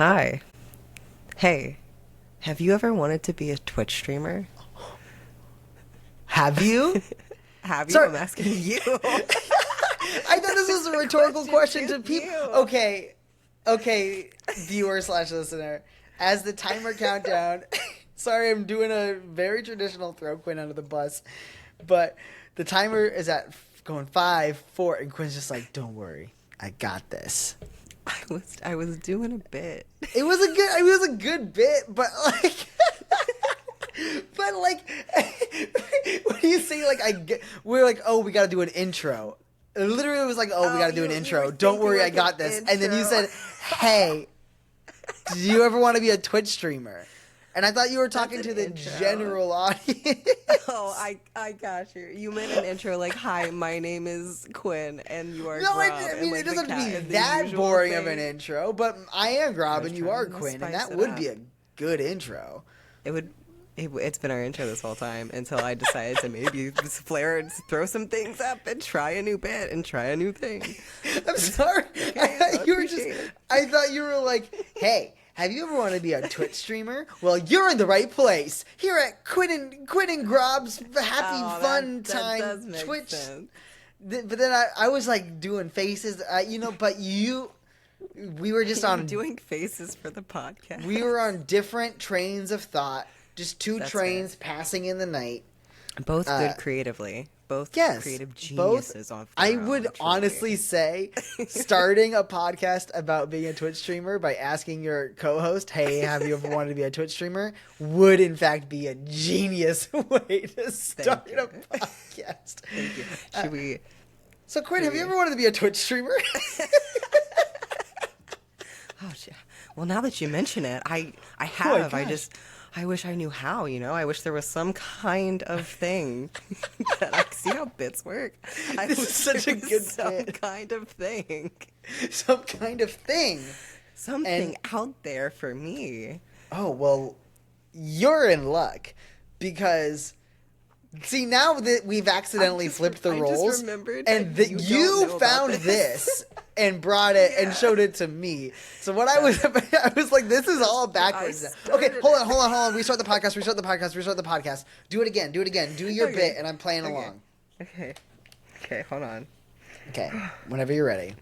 Hi. Hey, have you ever wanted to be a Twitch streamer? Have you? Have you? Sorry. I'm asking you. I thought this was a rhetorical question to people. you. Okay, viewer slash listener. As the timer countdown, sorry, I'm doing a very traditional throw Quinn under the bus, but the timer is at going 5, 4, and Quinn's just like, "Don't worry, I got this." I was doing a bit. It was a good bit, but like. But like, when you say like we're like, oh, we got to do an intro. Literally, it was like, oh, we got to do an intro. Don't worry, I got this. And then you said, hey, do you ever want to be a Twitch streamer? And I thought you were talking to the general audience. Oh, I got you. You meant an intro like, "Hi, my name is Quinn, and you are No, Grob," I and, mean, like, it doesn't the have to cat- be the that usual boring thing. of an intro, but I am Grob was and you are trying to Quinn, and spice that it would up. be a good intro. It's been our intro this whole time until I decided to maybe just throw some things up and try a new bit and try a new thing. I'm sorry. I thought you were like, hey, have you ever wanted to be a Twitch streamer? Well, you're in the right place. Here at Quinn and Grob's Happy Fun that Time does make Twitch. sense. But then I was like doing faces, but we were just I'm on doing faces for the podcast. we were on different trains of thought, just two That's trains passing in the night. Both good creatively. Both Yes, creative both. geniuses on I their own, would truly. honestly say starting a podcast about being a Twitch streamer by asking your co-host, "Hey, have you ever wanted to be a Twitch streamer?" would in fact be a genius way to start you. a podcast. Thank you. Should we? So, Quinn, have you ever wanted to be a Twitch streamer? Oh, well, now that you mention it, I my have. gosh. I wish I knew how. I wish there was some kind of thing that I see how bits work. I This wish is such there a was good some bit. kind of thing, Some kind of thing. something out there for me. Oh, well, you're in luck because see, now that we've accidentally flipped the I just roles remembered and that that you don't you know about found this. this and brought it and showed it to me. So what I was like, this is all backwards. now. Okay, started hold on. Restart the podcast. Do it again. Do your Okay. bit and I'm playing Okay. along. Okay, hold on. Okay, whenever you're ready.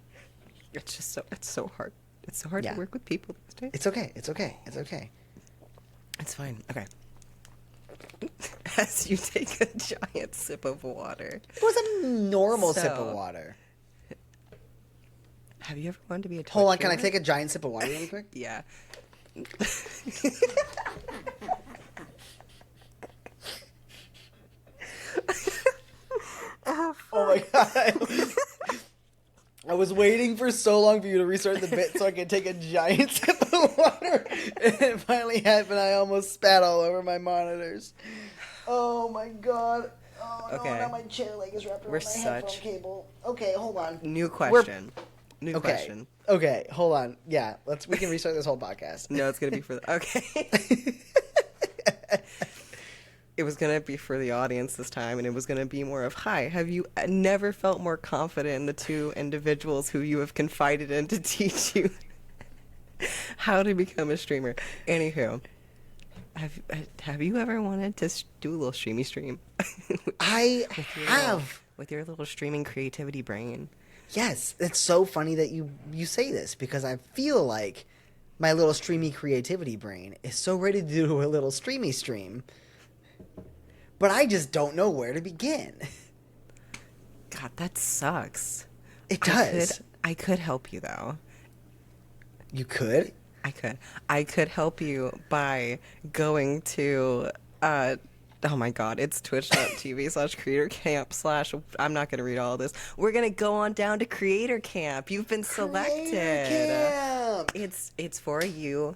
It's so hard. It's so hard Yeah. to work with people these days. It's okay. It's fine. Okay. As you take a giant sip of water. It was a normal sip So- of water. Have you ever wanted to be a Twitch Hold on, can I streamer? take a giant sip of water really quick? Yeah. Oh my god. I was waiting for so long for you to restart the bit so I could take a giant sip of water. And it finally happened. I almost spat all over my monitors. Oh my god. Oh no, Okay. now my chair leg is wrapped around We're my headphone such- cable. Okay, hold on. New question. New Okay. question. Okay, hold on. Yeah, we can restart this whole podcast. No, it's gonna be for the okay. It was gonna be for the audience this time, and it was gonna be more of, "Hi, have you never felt more confident in the two individuals who you have confided in to teach you how to become a streamer?" Anywho, have you ever wanted to do a little streamy stream? I Your have. little- with your little streaming creativity brain. Yes, it's so funny that you say this because I feel like my little streamy creativity brain is so ready to do a little streamy stream. But I just don't know where to begin. God, that sucks. It does. I could help you though. You could? I could help you by going to oh my god, it's twitch.tv/creator camp / I'm not gonna read all of this. We're gonna go on down to creator camp. You've been selected. Camp. It's for you,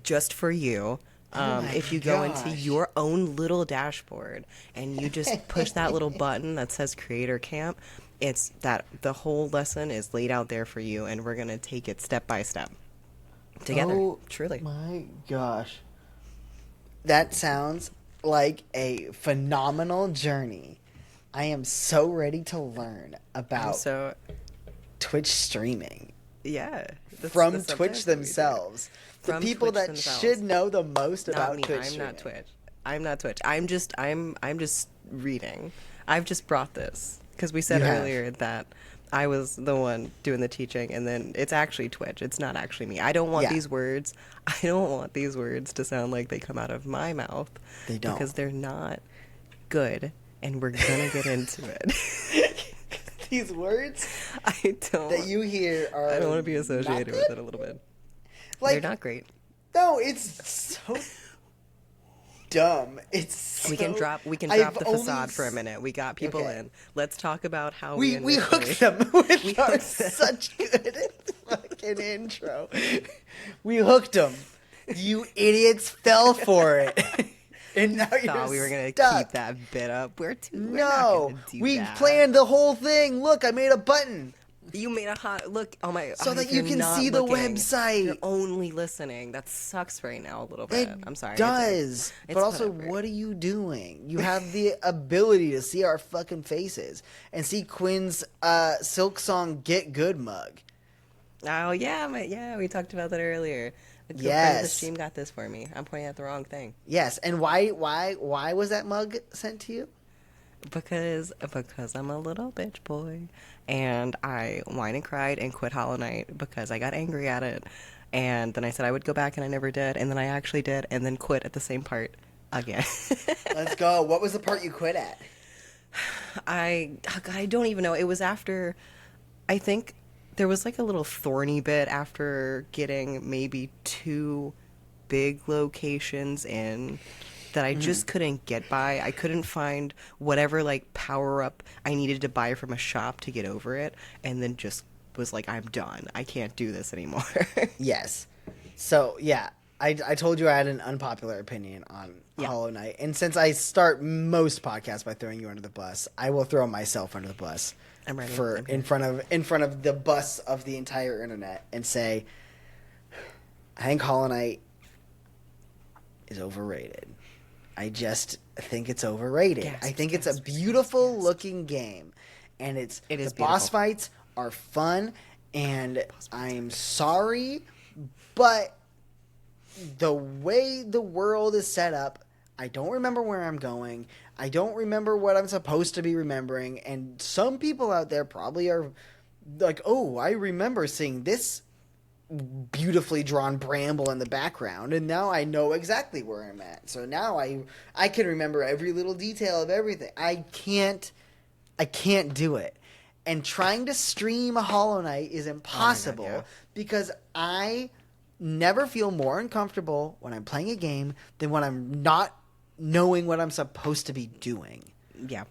just for you. my If you go into gosh. your own little dashboard and you just push that little button that says creator camp, it's that the whole lesson is laid out there for you, and we're gonna take it step by step together. Oh Truly. my gosh. That sounds like a phenomenal journey. I am so ready to learn about So Twitch streaming. Yeah. From the Twitch sometimes that we do. themselves. The From people Twitch that themselves. should know the most Not about me. Twitch I'm streaming. not Twitch. I'm not Twitch. I'm just reading. I've just brought this because we said You have. earlier that I was the one doing the teaching, and then it's actually Twitch. It's not actually me. I don't want Yeah. these words. I don't want these words to sound like they come out of my mouth. They don't. Because they're not good, and we're gonna get into it. These words I don't. that you hear are. I don't want to be not associated good. with it a little bit. Like, They're not great. No, it's so dumb. It's so... We can drop I've the only facade for a minute. We got people Okay. in. Let's talk about how We initially- hooked them with We our hooked them. such good fucking intro. We hooked them. You idiots fell for it. And now you're Thought we were gonna stuck. keep that bit up. We're not No, gonna do we that. planned the whole thing. Look, I made a button. You made a hot look. Oh my! So oh, that you're you can not see the looking. website. You're only listening. That sucks right now a little bit. It I'm sorry. does. It's But also, whatever. what are you doing? You have the ability to see our fucking faces and see Quinn's Silk Song Get Good mug. Oh yeah, we talked about that earlier. A good friend of the Yes. stream got this for me. I'm pointing at the wrong thing. Yes, and why was that mug sent to you? Because I'm a little bitch boy, and I whined and cried and quit Hollow Knight because I got angry at it, and then I said I would go back and I never did, and then I actually did, and then quit at the same part again. Let's go. What was the part you quit at? I don't even know. It was after, I think there was like a little thorny bit after getting maybe 2 big locations in that I just couldn't get by. I couldn't find whatever like power up I needed to buy from a shop to get over it, and then just was like, I'm done. I can't do this anymore. Yes. So yeah, I told you I had an unpopular opinion on Yeah. Hollow Knight, and since I start most podcasts by throwing you under the bus, I will throw myself under the bus. I'm ready. For Okay. in front of the bus of the entire internet and say, I think Hollow Knight is overrated. I just think it's overrated. Gasp, I think it's a gasp, beautiful gasp. looking game, and It the is boss beautiful. fights are fun. And I'm sorry, but the way the world is set up, I don't remember where I'm going. I don't remember what I'm supposed to be remembering. And some people out there probably are like, oh, I remember seeing this beautifully drawn bramble in the background, and now I know exactly where I'm at. So now I can remember every little detail of everything. I can't do it. And trying to stream a Hollow Knight is impossible yeah. because I never feel more uncomfortable when I'm playing a game than when I'm not knowing what I'm supposed to be doing. Yeah.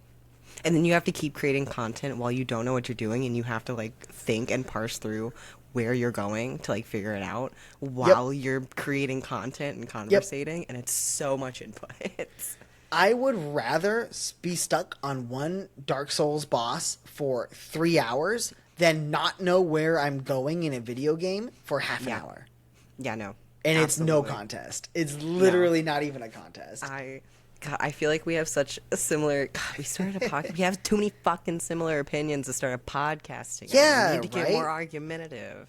And then you have to keep creating content while you don't know what you're doing, and you have to like think and parse through where you're going to like figure it out while you're creating content and conversating, and it's so much input. I would rather be stuck on one Dark Souls boss for 3 hours than not know where I'm going in a video game for half an Yeah. hour. Yeah, no. And it's no Absolutely. contest. It's literally not even a contest. God, I feel like we have such a similar. God, we started a podcast. We have too many fucking similar opinions to start a podcast together. Yeah, we need to get right? more argumentative.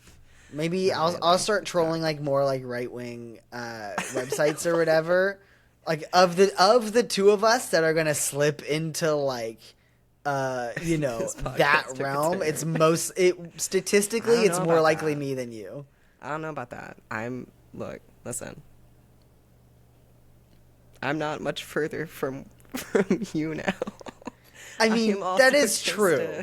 Maybe I'll start trolling like more like right wing websites or whatever. Like of the two of us that are gonna slip into like you know This podcast that took a realm, turn. statistically I don't it's know more about likely that. me than you. I don't know about that. Listen. I'm not much further from you now. I mean, am also that is just true.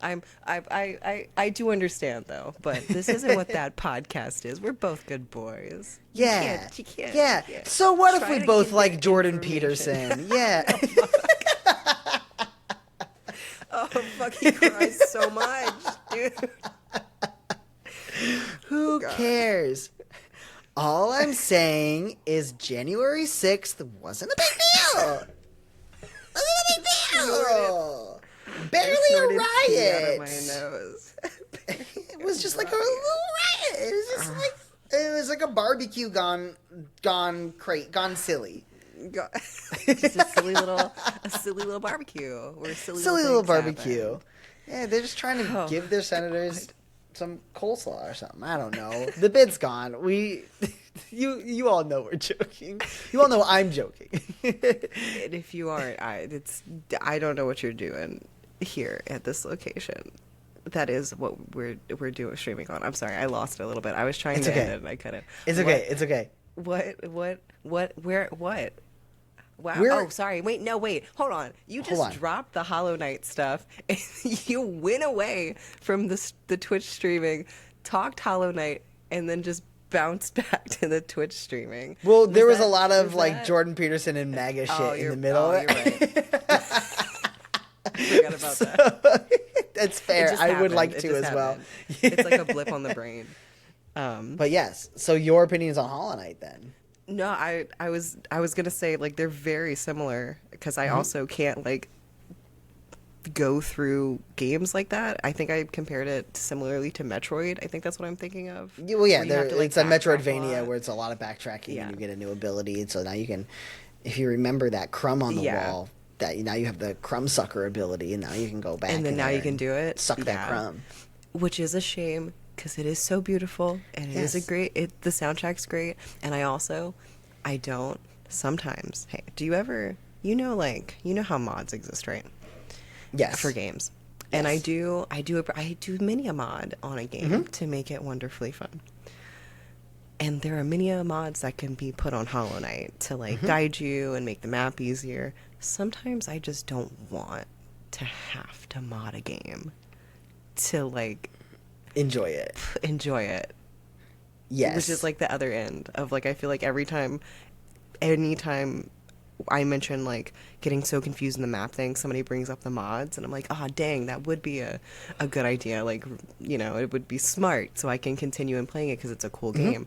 I do understand though, but this isn't what that podcast is. We're both good boys. Yeah. You can't. Yeah. So what if Try we to both give like that Jordan information. Peterson? Yeah. Oh fuck, he cries so much, dude. Who cares? All I'm saying is January 6th wasn't a big deal. Wasn't a big deal. Barely a Snorted pee out of riot. my nose. It was just like a little riot. It was just like a barbecue gone silly. God. Just a silly little barbecue. Where silly Little things barbecue. happen. Yeah, they're just trying to Oh, give their senators some coleslaw or something. I don't know. The bid's gone. You all know we're joking. You all know I'm joking. And if you aren't, I don't know what you're doing here at this location. That is what we're doing streaming on. I'm sorry, I lost it a little bit. I was trying to end it and I couldn't. It's okay. It's okay. Where, what? Wow. We're- Sorry. Wait. Hold on. You just dropped the Hollow Knight stuff and you went away from the Twitch streaming, talked Hollow Knight, and then just bounced back to the Twitch streaming. Well, there was a lot of like Jordan Peterson and MAGA shit in the middle. Oh, you're right. I forgot about that. That's fair. I would like to as well. It's like a blip on the brain. But yes, so your opinions on Hollow Knight then? No, I was gonna say like they're very similar because I also can't like go through games like that. I think I compared it similarly to Metroid. I think that's what I'm thinking of. Yeah, well, yeah, where you have to, it's a backtrack Metroidvania lot. where it's a lot of backtracking Yeah. and you get a new ability, and so now you can, if you remember that crumb on the Yeah. wall, that now you have the crumb sucker ability, and now you can go back. And then now there you can do it. suck that Yeah. crumb. Which is a shame because it is so beautiful and it is a Yes. great. The soundtrack's great, and I don't sometimes. Hey, do you ever? You know how mods exist, right? Yes. For games. And I Yes. do mini a mod on a game to make it wonderfully fun. And there are many mods that can be put on Hollow Knight to like guide you and make the map easier. Sometimes I just don't want to have to mod a game to like Enjoy it. enjoy it. Yes. Which is like the other end of like I feel like anytime I mention like getting so confused in the map thing, somebody brings up the mods and I'm like, dang, that would be a good idea. Like, it would be smart so I can continue in playing it because it's a cool game.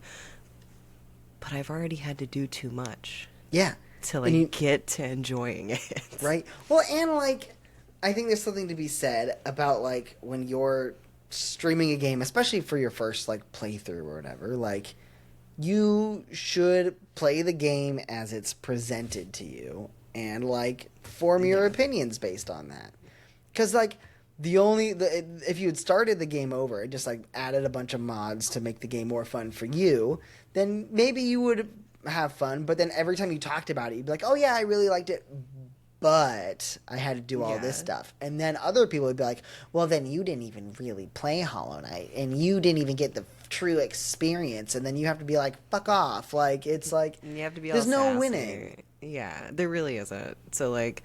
But I've already had to do too much Yeah. to And you- like get to enjoying it. Right. Well, and like, I think there's something to be said about like when you're streaming a game, especially for your first like playthrough or whatever, like you should play the game as it's presented to you and like form your opinions based on that. Because like if you had started the game over and just like added a bunch of mods to make the game more fun for you, then maybe you would have fun. But then every time you talked about it, you'd be like, oh yeah, I really liked it, but I had to do all this stuff. And then other people would be like, well, then you didn't even really play Hollow Knight and you didn't even get the true experience. And then you have to be like, fuck off. Like, it's like, You have to be there's all no sassy. winning. Yeah, there really isn't. So like,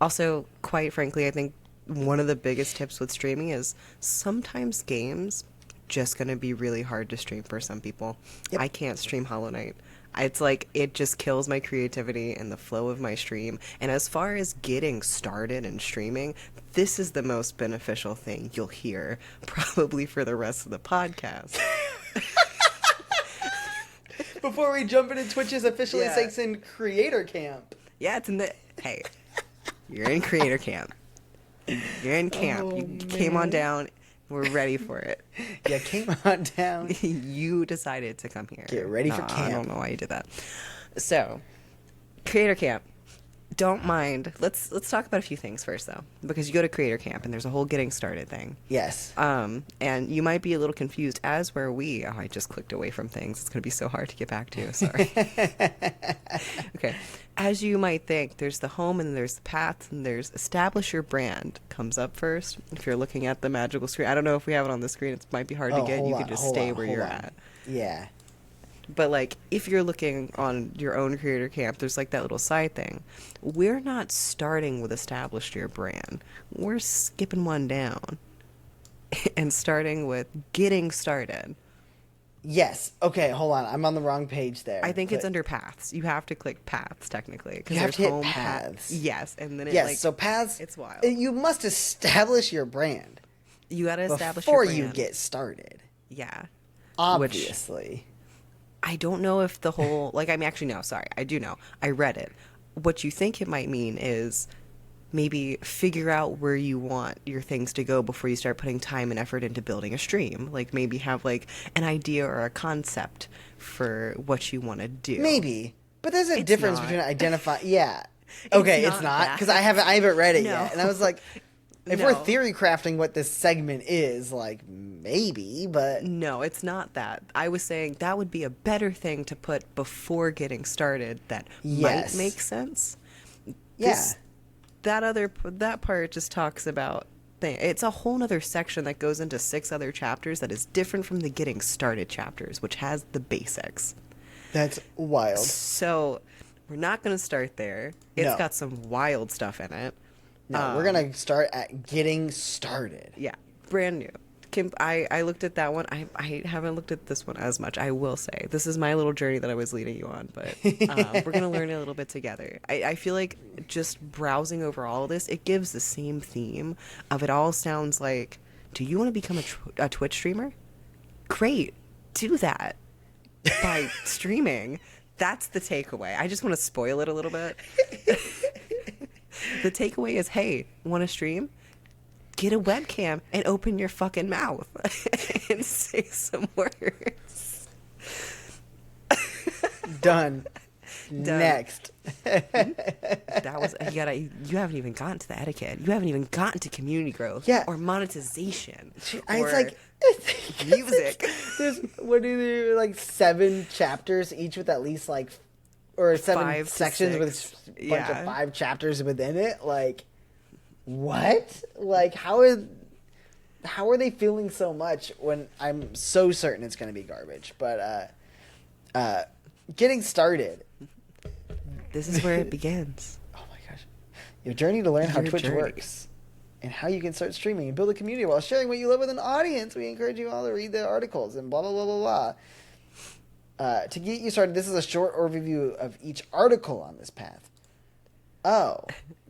also, quite frankly, I think one of the biggest tips with streaming is sometimes games just going to be really hard to stream for some people. Yep. I can't stream Hollow Knight. It's like it just kills my creativity and the flow of my stream. And as far as getting started and streaming, this is the most beneficial thing you'll hear probably for the rest of the podcast. Before we jump into Twitch's officially Yeah. sakes in creator camp. Yeah, it's in the... Hey, you're in creator camp. You're in camp. Oh, You came on man. down. We're ready for it. Yeah, came on down. You decided to come here. Get ready for I camp. don't know why you did that. So, creator camp. Don't mind. Let's talk about a few things first, though, because you go to creator camp and there's a whole getting started thing. Yes. And you might be a little confused, as were we. Oh, I just clicked away from things. It's going to be so hard to get back to. Sorry. Okay. As you might think, there's the home and there's the path and there's establish your brand comes up first. If you're looking at the magical screen, I don't know if we have it on the screen. It might be hard to get. You can just stay where you're at. Yeah. But like, if you're looking on your own creator camp, there's like that little side thing. We're not starting with establish your brand. We're skipping one down and starting with getting started. Yes. Okay, hold on. I'm on the wrong page there. I think it's But- under paths. You have to click paths technically. 'Cause You have there's to hit home, paths. Yes, and then it Yes, like so paths. it's wild. You must establish your brand you got to establish before your brand. you get started. Yeah. Obviously. I don't know if the whole like I mean actually no, sorry. I do know. I read it. What you think it might mean is maybe figure out where you want your things to go before you start putting time and effort into building a stream. Like maybe have like an idea or a concept for what you want to do. Maybe. But there's a It's difference not. between identify. Yeah. Okay, it's not not that. because I haven't read it No. yet, and I was like, If we're theory crafting what this segment is, like, maybe, but... No, it's not that. I was saying that would be a better thing to put before getting started that might make sense. Yeah. That part just talks about... It's a whole nother section that goes into 6 other chapters that is different from the getting started chapters, which has the basics. That's wild. So, we're not going to start there. It's got some wild stuff in it. No, we're going to start at getting started. Yeah, brand new. I looked at that one. I haven't looked at this one as much, I will say. This is my little journey that I was leading you on, but we're going to learn a little bit together. I feel like just browsing over all of this, it gives the same theme of it all sounds like, do you want to become a Twitch streamer? Great, do that by streaming. That's the takeaway. I just want to spoil it a little bit. The takeaway is, hey, want to stream? Get a webcam and open your fucking mouth and say some words. Done. Next. That was you haven't even gotten to the etiquette. You haven't even gotten to community growth or monetization. It's like music. There's what are there, like 7 chapters each with at least like or 7 5 sections with a bunch of 5 chapters within it. Like what? Like how are they feeling so much when I'm so certain it's going to be garbage? But getting started. This is where it begins. Oh my gosh. Your journey to learn how Twitch works and how you can start streaming and build a community while sharing what you love with an audience. We encourage you all to read the articles and blah, blah, blah, blah, blah. To get you started, this is a short overview of each article on this path. Oh.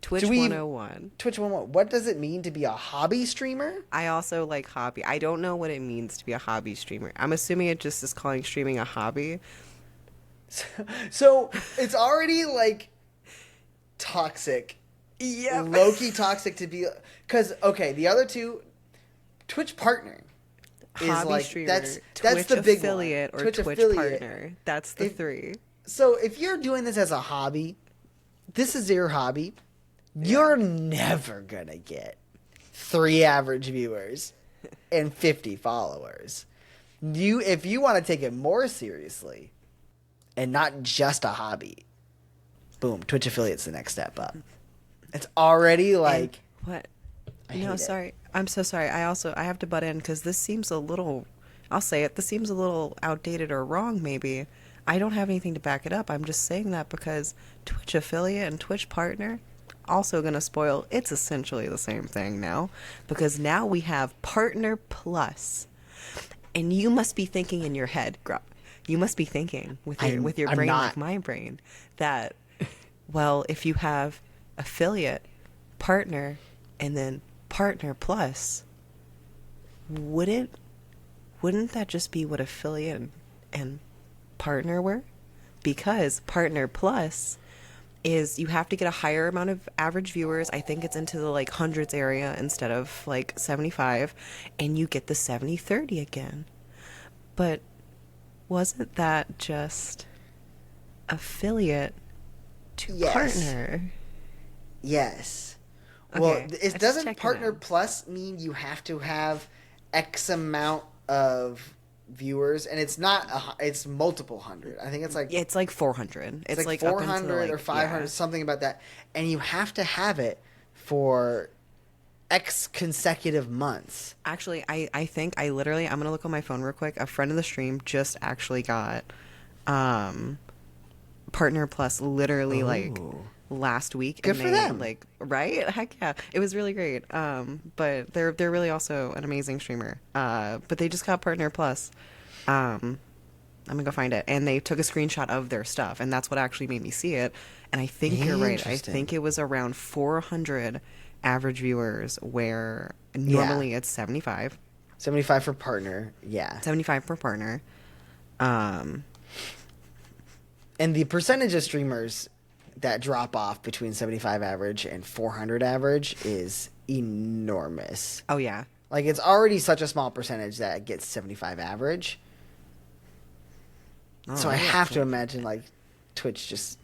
Twitch 101. Twitch 101. What does it mean to be a hobby streamer? I also like hobby. I don't know what it means to be a hobby streamer. I'm assuming it just is calling streaming a hobby. So it's already like toxic. Yeah. Low-key toxic to be... Because, okay, the other two... Twitch partner is hobby like... streamer, That's Twitch the big affiliate one. or Twitch affiliate. partner. That's the 3. So if you're doing this as a hobby, this is your hobby, you're never going to get 3 average viewers and 50 followers. If you want to take it more seriously and not just a hobby, boom, Twitch affiliate's the next step up. It's already like... And what? No, sorry. I'm so sorry. I have to butt in because this seems a little... I'll say it. This seems a little outdated or wrong, maybe. I don't have anything to back it up. I'm just saying that because Twitch affiliate and Twitch partner also going to spoil. It's essentially the same thing now because now we have Partner Plus. And you must be thinking in your head, you must be thinking with your brain like my brain that, well, if you have affiliate, partner, and then Partner Plus, wouldn't that just be what affiliate and partner were? Because Partner Plus is you have to get a higher amount of average viewers. I think it's into the like hundreds area instead of like 75, and you get the 70-30 again. But wasn't that just affiliate to partner? Yes. Okay, well, it doesn't Partner Plus mean you have to have X amount of viewers, and it's not it's multiple hundred. I think it's like 400. It's like 400 or 500, something about that. And you have to have it for X consecutive months. Actually, I think I'm gonna look on my phone real quick. A friend of the stream just actually got Partner Plus literally like last week. Good for them. Like, right? Heck yeah. It was really great. But they're really also an amazing streamer. But they just got Partner Plus. I'm gonna go find it. And they took a screenshot of their stuff, and that's what actually made me see it. And I think you're right. I think it was around 400 average viewers, where normally it's 75. 75 for partner, yeah. 75 per partner. And the percentage of streamers that drop off between 75 average and 400 average is enormous. Oh, yeah. Like, it's already such a small percentage that gets 75 average. Oh, so I have to imagine, like, Twitch just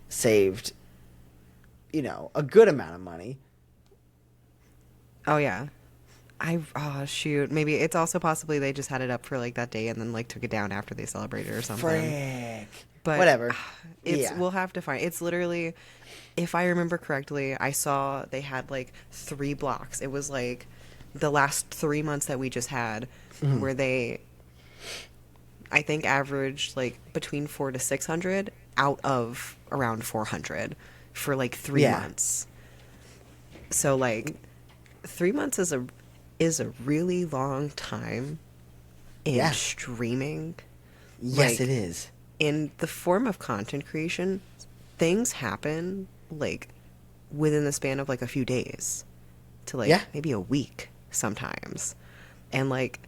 saved, a good amount of money. Oh yeah. Oh shoot. Maybe it's also possibly they just had it up for like that day and then like took it down after they celebrated or something. Frick. But Whatever. it's Yeah. we'll have to find. It's literally, if I remember correctly, I saw they had like 3 blocks. It was like the last 3 months that we just had, where they, I think, averaged like between 400 to 600 out of around 400 for like three Yeah. months. So like 3 months is a really long time in Yeah. streaming. Yes, Like, it is. in the form of content creation, things happen like within the span of like a few days to like Yeah. maybe a week sometimes. And like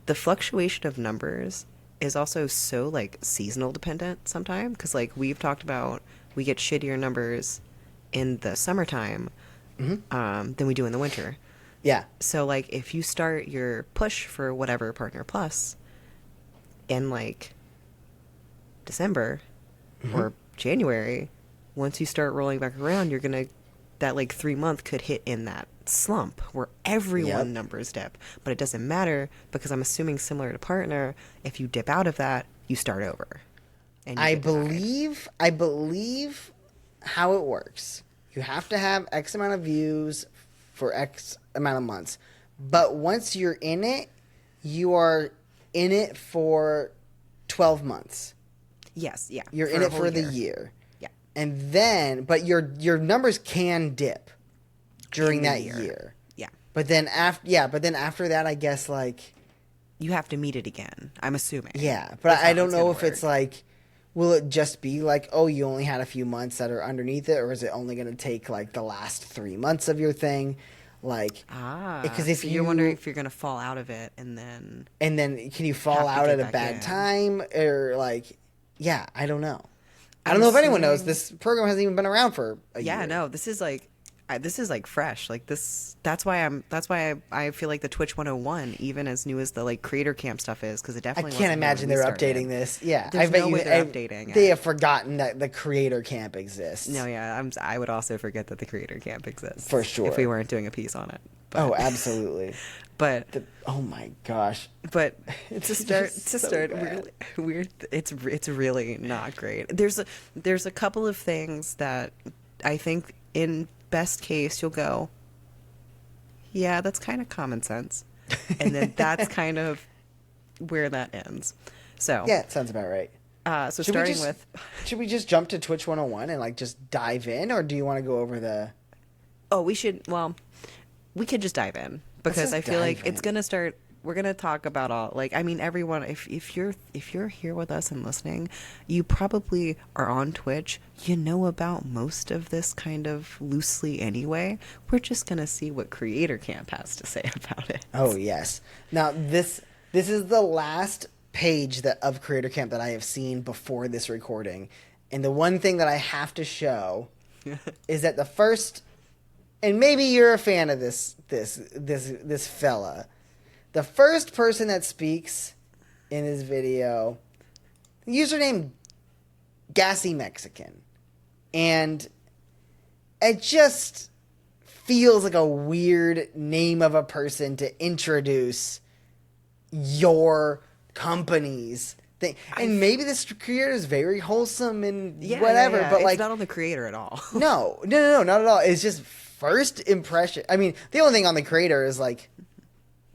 the fluctuation of numbers is also so like seasonal dependent sometimes, because like we've talked about, we get shittier numbers in the summertime than we do in the winter. Yeah. So like if you start your push for whatever Partner Plus in like December or January, once you start rolling back around, you're gonna, that like 3 month could hit in that slump where everyone Yep. numbers dip. But it doesn't matter, because I'm assuming similar to Partner, if you dip out of that, you start over. And you I get denied. believe how it works. You have to have X amount of views for X amount of months. But once you're in it, you are in it for 12 months. Yes, yeah. You're for in a it whole for the year. year. Yeah. And then but your numbers can dip during In the that year. year. Yeah. But then after that, I guess, like, You have to meet it again, I'm assuming. yeah, but That's I how don't it's know gonna if it's work. like, will it just be like, oh, you only had a few months that are underneath it, or is it only going to take like the last 3 months of your thing? Like, because if So you're wondering you, if you're gonna fall out of it and then and then can you fall have to out get at a back bad in. time, or like, yeah, I don't know. I don't I'm know if anyone knows. assuming. This program hasn't even been around for a Yeah, year. no, this is like fresh. Like this, that's why I feel like the Twitch 101, even as new as the like creator camp stuff is, because it I definitely can't wasn't here when imagine we they're started. updating this. Yeah, I There's bet no you way they're updating they it. have forgotten that the creator camp exists. No, yeah, I would also forget that the creator camp exists For if we sure. weren't doing a piece on it. Oh, But absolutely. but Oh my gosh. but It's to start just so bad. weird, it's really not great. There's a couple of things that I think in best case you'll go, yeah, that's kind of common sense, and then that's kind of where that ends. So Yeah, it sounds about right. so Should we starting just with, should we just jump to Twitch 101 and like just dive in, or do you want to go over the? oh, we could just dive in, because just I feel like dive it's in. gonna start. We're gonna talk about all, like, I mean, everyone. If you're here with us and listening, you probably are on Twitch. You know about most of this kind of loosely anyway. We're just gonna see what Creator Camp has to say about it. Oh yes. Now this is the last page that of Creator Camp that I have seen before this recording, and the one thing that I have to show is that the first, and maybe you're a fan of this fella. The first person that speaks in his video, username Gassy Mexican. And it just feels like a weird name of a person to introduce your company's thing. And maybe this creator is very wholesome and whatever, but it's like, not on the creator at all. no, not at all. It's just first impression. I mean, the only thing on the creator is like,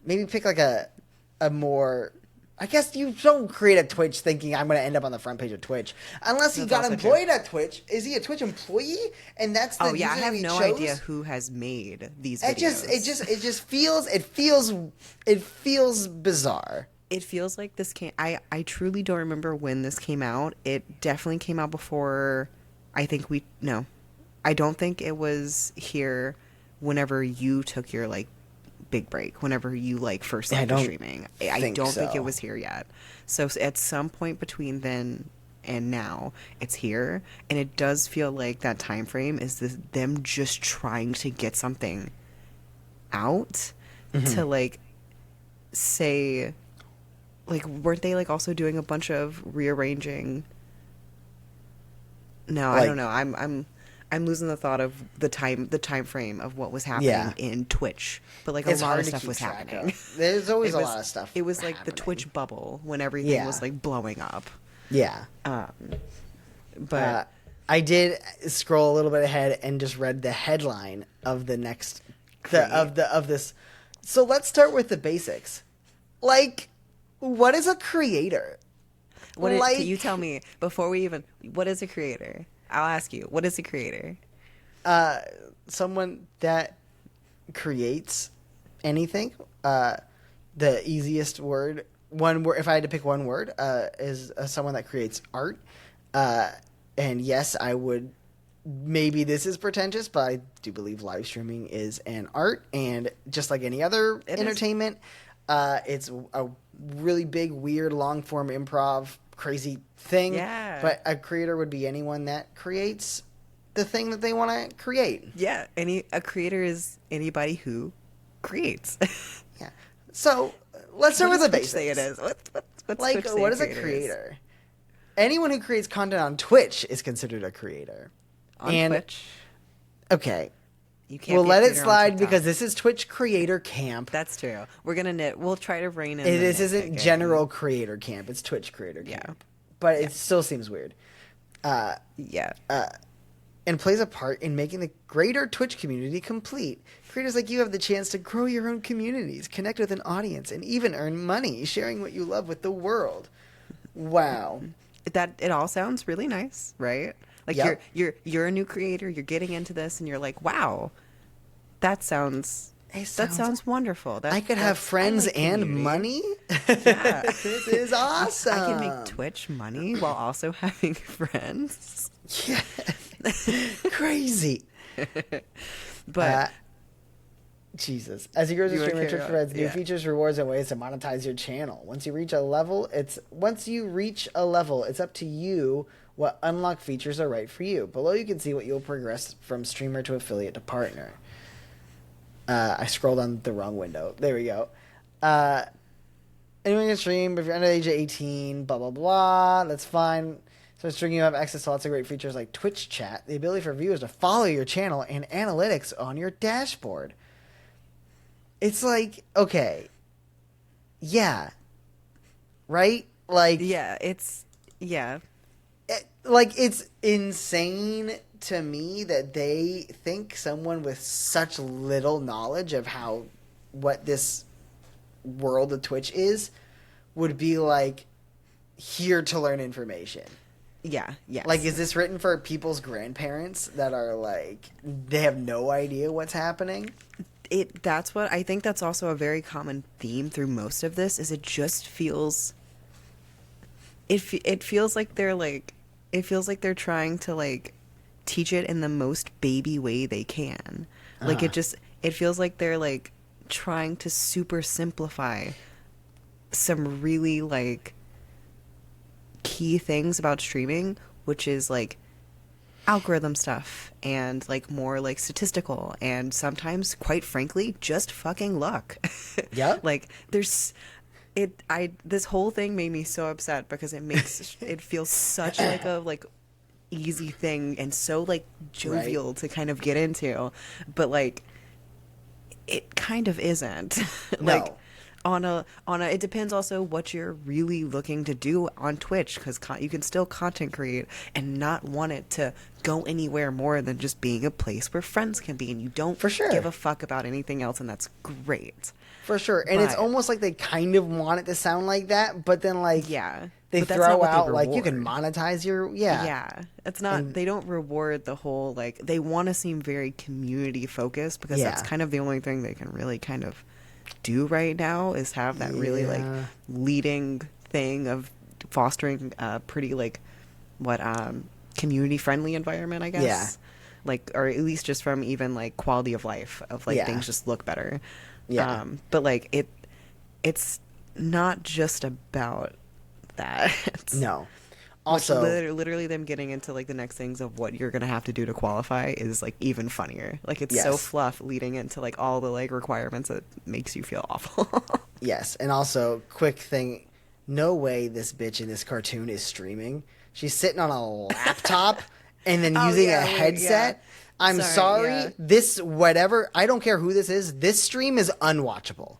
maybe pick like a more. I guess you don't create a Twitch thinking I'm going to end up on the front page of Twitch, unless he That's got also employed at Twitch. Is he a Twitch employee? And that's the Oh yeah, I username have he no chose? idea who has made these videos. It just feels bizarre. It feels like this came. I truly don't remember when this came out. It definitely came out before. I think we no, I don't think it was here. Whenever you took your like big break, whenever you like first I started don't streaming, I think don't think so. it was here yet. So at some point between then and now, it's here, and it does feel like that time frame is them just trying to get something out to like say, like, weren't they like also doing a bunch of rearranging? No, I Like- don't know. I'm losing the thought of the time frame of what was happening Yeah. in Twitch, but like It's a lot hard of to stuff keep was track happening. of. There's always It a was lot of stuff. it was like the happening. Twitch bubble when everything was Yeah. like blowing up. Yeah. But I did scroll a little bit ahead and just read the headline of the next of this. So let's start with the basics. Like, what is a creator? can you tell me before we even what is a creator? I'll ask you, what is a creator? Someone that creates anything. The easiest word, one word. If I had to pick one word, is someone that creates art. And yes, I would. Maybe this is pretentious, but I do believe live streaming is an art, and just like any other entertainment, it's a really big, weird, long form improv, crazy thing. Yeah. But a creator would be anyone that creates the thing that they want to create. Yeah, a creator is anybody who creates. Yeah. So let's start with the basics. Say it is. What's Like, Twitch say what is a creator creator? Anyone who creates content on Twitch is considered a creator. On Twitch, Okay. you can't. We'll be a let it creator on slide TikTok. because this is Twitch Creator Camp. That's true. We're gonna knit. We'll try to rein in. This isn't general creator camp. It's Twitch Creator Yeah. Camp. But it still seems weird. Yeah. And plays a part in making the greater Twitch community complete. Creators like you have the chance to grow your own communities, connect with an audience, and even earn money sharing what you love with the world. Wow. That it all sounds really nice, right? Like Yep. you're a new creator. You're getting into this, and you're like, wow, that sounds wonderful. I could have friends like and community. money. Yeah. This is awesome. I can make Twitch money while also having friends. Yeah. Crazy. But Jesus. As you grow as a You wanna streamer, carry Twitch on? provides new Yeah. features, rewards, and ways to monetize your channel. Once you reach a level, it's up to you what unlocked features are right for you. Below you can see what you'll progress from streamer to affiliate to partner. I scrolled on the wrong window. There we go. Anyone can stream, but if you're under the age of 18, blah, blah, blah. That's fine. So streaming, you have access to lots of great features like Twitch chat, the ability for viewers to follow your channel, and analytics on your dashboard. It's like, okay. Yeah. Right? Like, yeah, it's it's insane to me that they think someone with such little knowledge of what this world of Twitch is would be like here to learn information. yeah. Like, is this written for people's grandparents that are like, they have no idea what's happening? That's what I think. That's also a very common theme through most of this. Is it just feels. It feels like they're like. It feels like they're trying to like teach it in the most baby way they can. Like it feels like they're like trying to super simplify some really like key things about streaming, which is like algorithm stuff and like more like statistical and sometimes quite frankly just fucking luck. Yep. Like this whole thing made me so upset because it makes it feel such like a like easy thing and so like jovial Right. to kind of get into, but like it kind of isn't. Like No. on a it depends also what you're really looking to do on Twitch, because you can still content create and not want it to go anywhere more than just being a place where friends can be, and you don't For sure. give a fuck about anything else, and that's great. For sure. And it's But- almost like they kind of want it to sound like that, but then like Yeah. they But that's not throw what they out like you can reward. monetize your Yeah, it's not. They don't reward the whole like. They want to seem very community focused because that's Yeah. kind of the only thing they can really kind of do right now is have that really like Yeah. leading thing of fostering a pretty like community friendly environment, I guess. Yeah. Like, or at least just from even like quality of life of like Yeah. things just look better. Yeah. But like it's not just about that. No. Also, Also, literally them getting into like the next things of what you're gonna have to do to qualify is like even funnier. Like it's so Yes. fluff leading into like all the like requirements that makes you feel awful. yes, and also quick thing, no way this bitch in this cartoon is streaming. She's sitting on a laptop and then Oh, using yeah, a wait, headset. yeah. I'm sorry. Yeah. This whatever. I don't care who this is. This stream is unwatchable.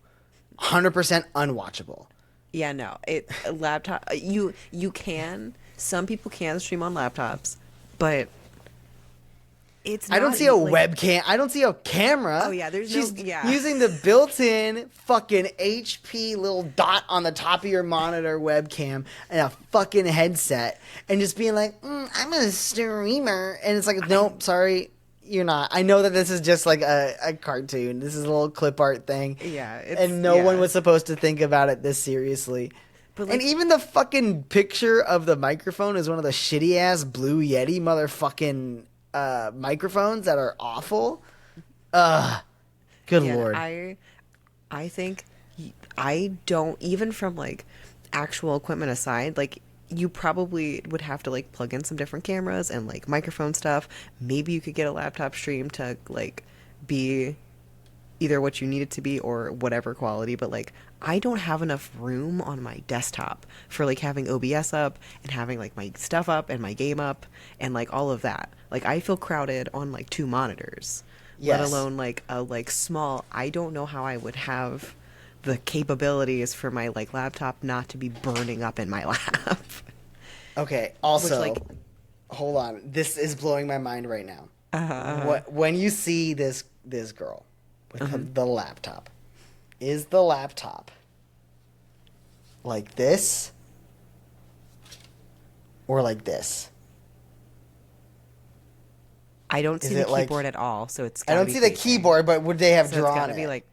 100% unwatchable. Yeah, no. A laptop. You can. Some people can stream on laptops, but it's not. I don't see a like, webcam. I don't see a camera. Oh, yeah, there's She's no. Yeah. using the built-in fucking HP little dot on the top of your monitor webcam and a fucking headset, and just being like, "I'm a streamer," and it's like, nope, sorry, you're not. I know that this is just like a cartoon. This is a little clip art thing. Yeah, and no one was supposed to think about it this seriously. But and even the fucking picture of the microphone is one of the shitty ass Blue Yeti motherfucking microphones that are awful. Good lord. I think I don't, even from like actual equipment aside, like you probably would have to like plug in some different cameras and like microphone stuff. Maybe you could get a laptop stream to like be either what you need it to be or whatever quality, but like I don't have enough room on my desktop for like having OBS up and having like my stuff up and my game up and like all of that. Like I feel crowded on like 2 monitors, let Yes. alone like a like small. I don't know how I would have the capabilities for my like laptop not to be burning up in my lap. Okay, also, like- hold on. This is blowing my mind right now. Uh-huh. When you see this girl with the laptop, is the laptop like this or like this? I don't see Is the it like- keyboard at all, so it's. I gotta don't be see the facing. keyboard, but would they have So it's drawn gotta it? be like.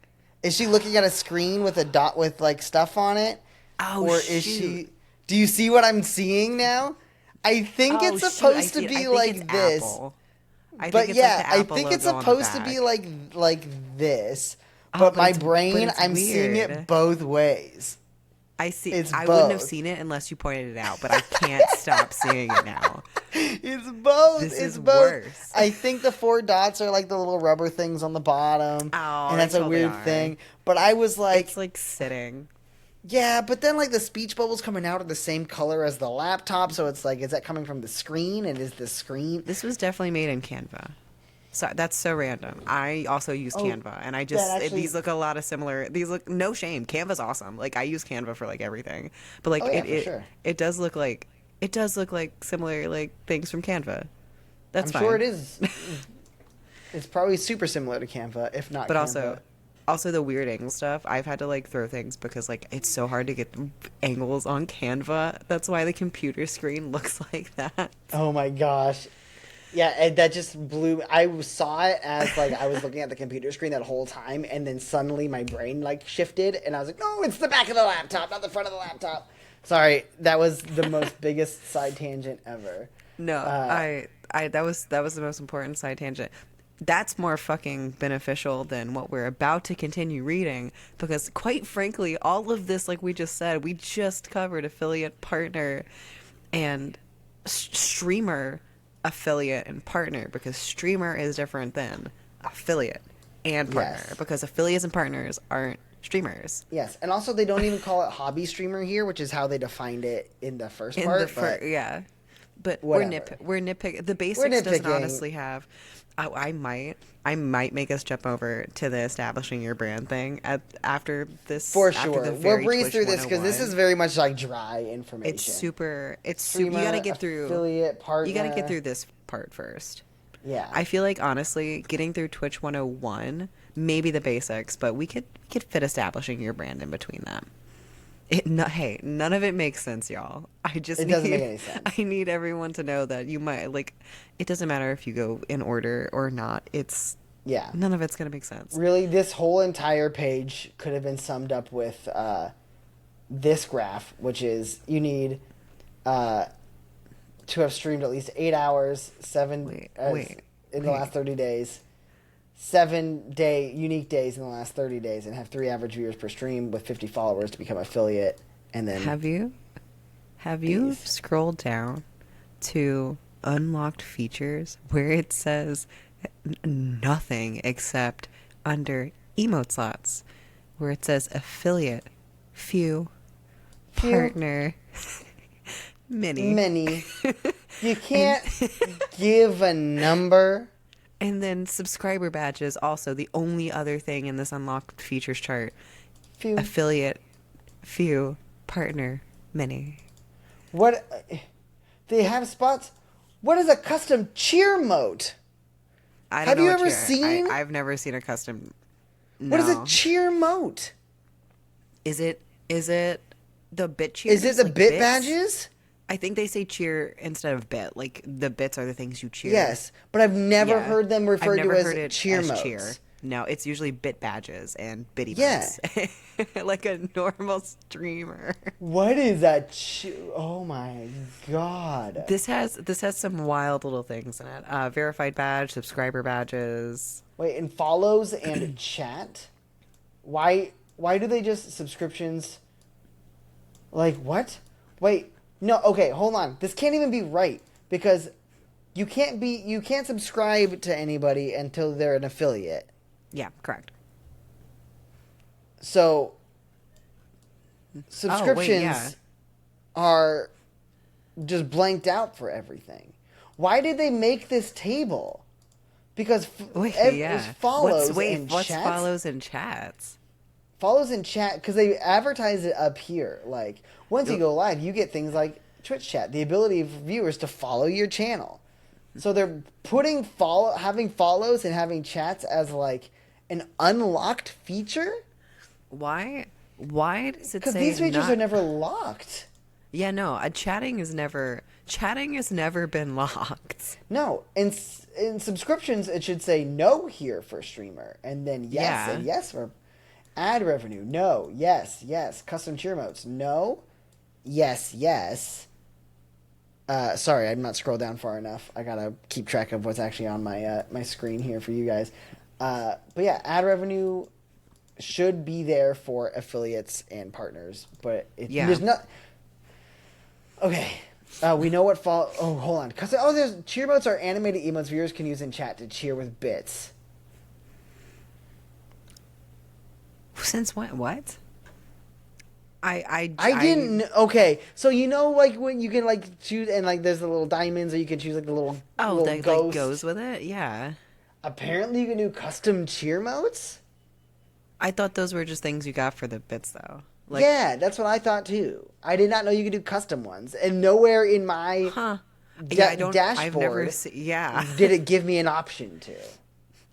Is she looking at a screen with a dot with like stuff on it? Oh, or is shoot. she? Do you see what I'm seeing now? I think Oh, it's shoot, supposed I to see- I be think like it's this. Apple. I But think it's yeah, like the I Apple think it's logo on the supposed to be back. like this. Oh, But but my it's- but brain, it's I'm seeing weird. it both ways. I see. it's I wouldn't have both. seen it unless you pointed it out, but I can't stop seeing it now. It's both. This it's is both. worse. I think the 4 dots are like the little rubber things on the bottom, Oh, and that's they a totally weird are. thing. But I was like, It's like sitting. yeah, but then like the speech bubbles coming out are the same color as the laptop, so it's like, is that coming from the screen? And is the screen? This was definitely made in Canva. So that's so random. I also use Canva, and I just that actually- these look a lot of similar. These look, no shame. Canva's awesome. Like I use Canva for like everything, but like Oh, yeah, it for it, sure. it does look like similar like things from Canva. That's I'm fine. sure it is. It's probably super similar to Canva, if not. But Canva. also the weird angle stuff. I've had to like throw things because like it's so hard to get angles on Canva. That's why the computer screen looks like that. Oh my gosh. Yeah, and that just blew. I saw it as like I was looking at the computer screen that whole time, and then suddenly my brain like shifted, and I was like, "No, it's the back of the laptop, not the front of the laptop." Sorry, that was the most biggest side tangent ever. No, I that was the most important side tangent. That's more fucking beneficial than what we're about to continue reading because quite frankly, all of this, like we just said, we just covered affiliate, partner, and streamer, affiliate, and partner because streamer is different than affiliate and partner Yes. because affiliates and partners aren't streamers. Yes, and also they don't even call it hobby streamer here, which is how they defined it in the first part. but Yeah. But whatever. we're nitpick. The basics doesn't nitpicking. honestly have. I might make us jump over to the establishing your brand thing after this. for after sure, the we'll very breeze Twitch through this because this 101. is very much like dry information. It's super. You Streamer, gotta get through. affiliate, partner. You gotta get through this part first. Yeah, I feel like honestly, getting through Twitch 101, maybe the basics, but we could fit establishing your brand in between them. Hey, none of it makes sense, y'all. It doesn't make any sense. I need everyone to know that you might like. It doesn't matter if you go in order or not. yeah. None of it's gonna make sense. Really, this whole entire page could have been summed up with this graph, which is you need to have streamed at least 8 hours, in the last 30 days, 7 unique days in the last 30 days, and have 3 average viewers per stream with 50 followers to become affiliate. And then Have you These. scrolled down to unlocked features where it says nothing except under emote slots where it says affiliate, few, Few. partner, mini. many. You can't give a number. And then subscriber badges, also the only other thing in this unlocked features chart. Few. Affiliate, few, partner, many. What? They have spots. What is a custom cheer mote? I don't Have know you what ever cheer. seen? I've never seen a custom. What is a No. cheer mote? Is it the bit Is cheers? it the like bit bits? badges? I think they say cheer instead of bit. Like the bits are the things you cheer. Yes, but I've never Yeah. heard them I've referred never to heard as it cheer as modes. cheer. No, it's usually bit badges and bitty Yeah. bits. Like a normal streamer. What is that? Oh my god! This has some wild little things in it. Verified badge, subscriber badges. Wait, and follows and chat. Why? Why do they just subscriptions? Like what? Wait, no. Okay, hold on. This can't even be right because you can't subscribe to anybody until they're an affiliate. Yeah, correct. So subscriptions yeah. are just blanked out for everything. Why did they make this table? Because Yeah. follows What's and what's chats. follows and chats? Follows in chat because they advertise it up here. Like once you go live, you get things like Twitch chat, the ability of viewers to follow your channel. So they're putting having follows and having chats as like an unlocked feature Why does it because say these features not... are never locked. Yeah, no. Chatting has never been locked. No, in subscriptions it should say no here for streamer, and then yes Yeah. and yes for ad revenue. No, yes, yes. Custom cheer modes. No, yes, yes. Sorry, I'm not scrolled down far enough. I gotta keep track of what's actually on my my screen here for you guys. But yeah, ad revenue should be there for affiliates and partners, but there's not. Okay, we know what fall. Oh, hold on. There's cheer modes are animated emotes viewers can use in chat to cheer with bits. Since when? What? I didn't. Okay, so you know, like when you can like choose and like there's the little diamonds, or you can choose like the little little that ghost. like goes with it. Yeah. Apparently, you can do custom cheer modes. I thought those were just things you got for the bits, though. Like, Yeah, that's what I thought too. I did not know you could do custom ones, and nowhere in my Yeah, I don't. dashboard I've never yeah. did it give me an option to.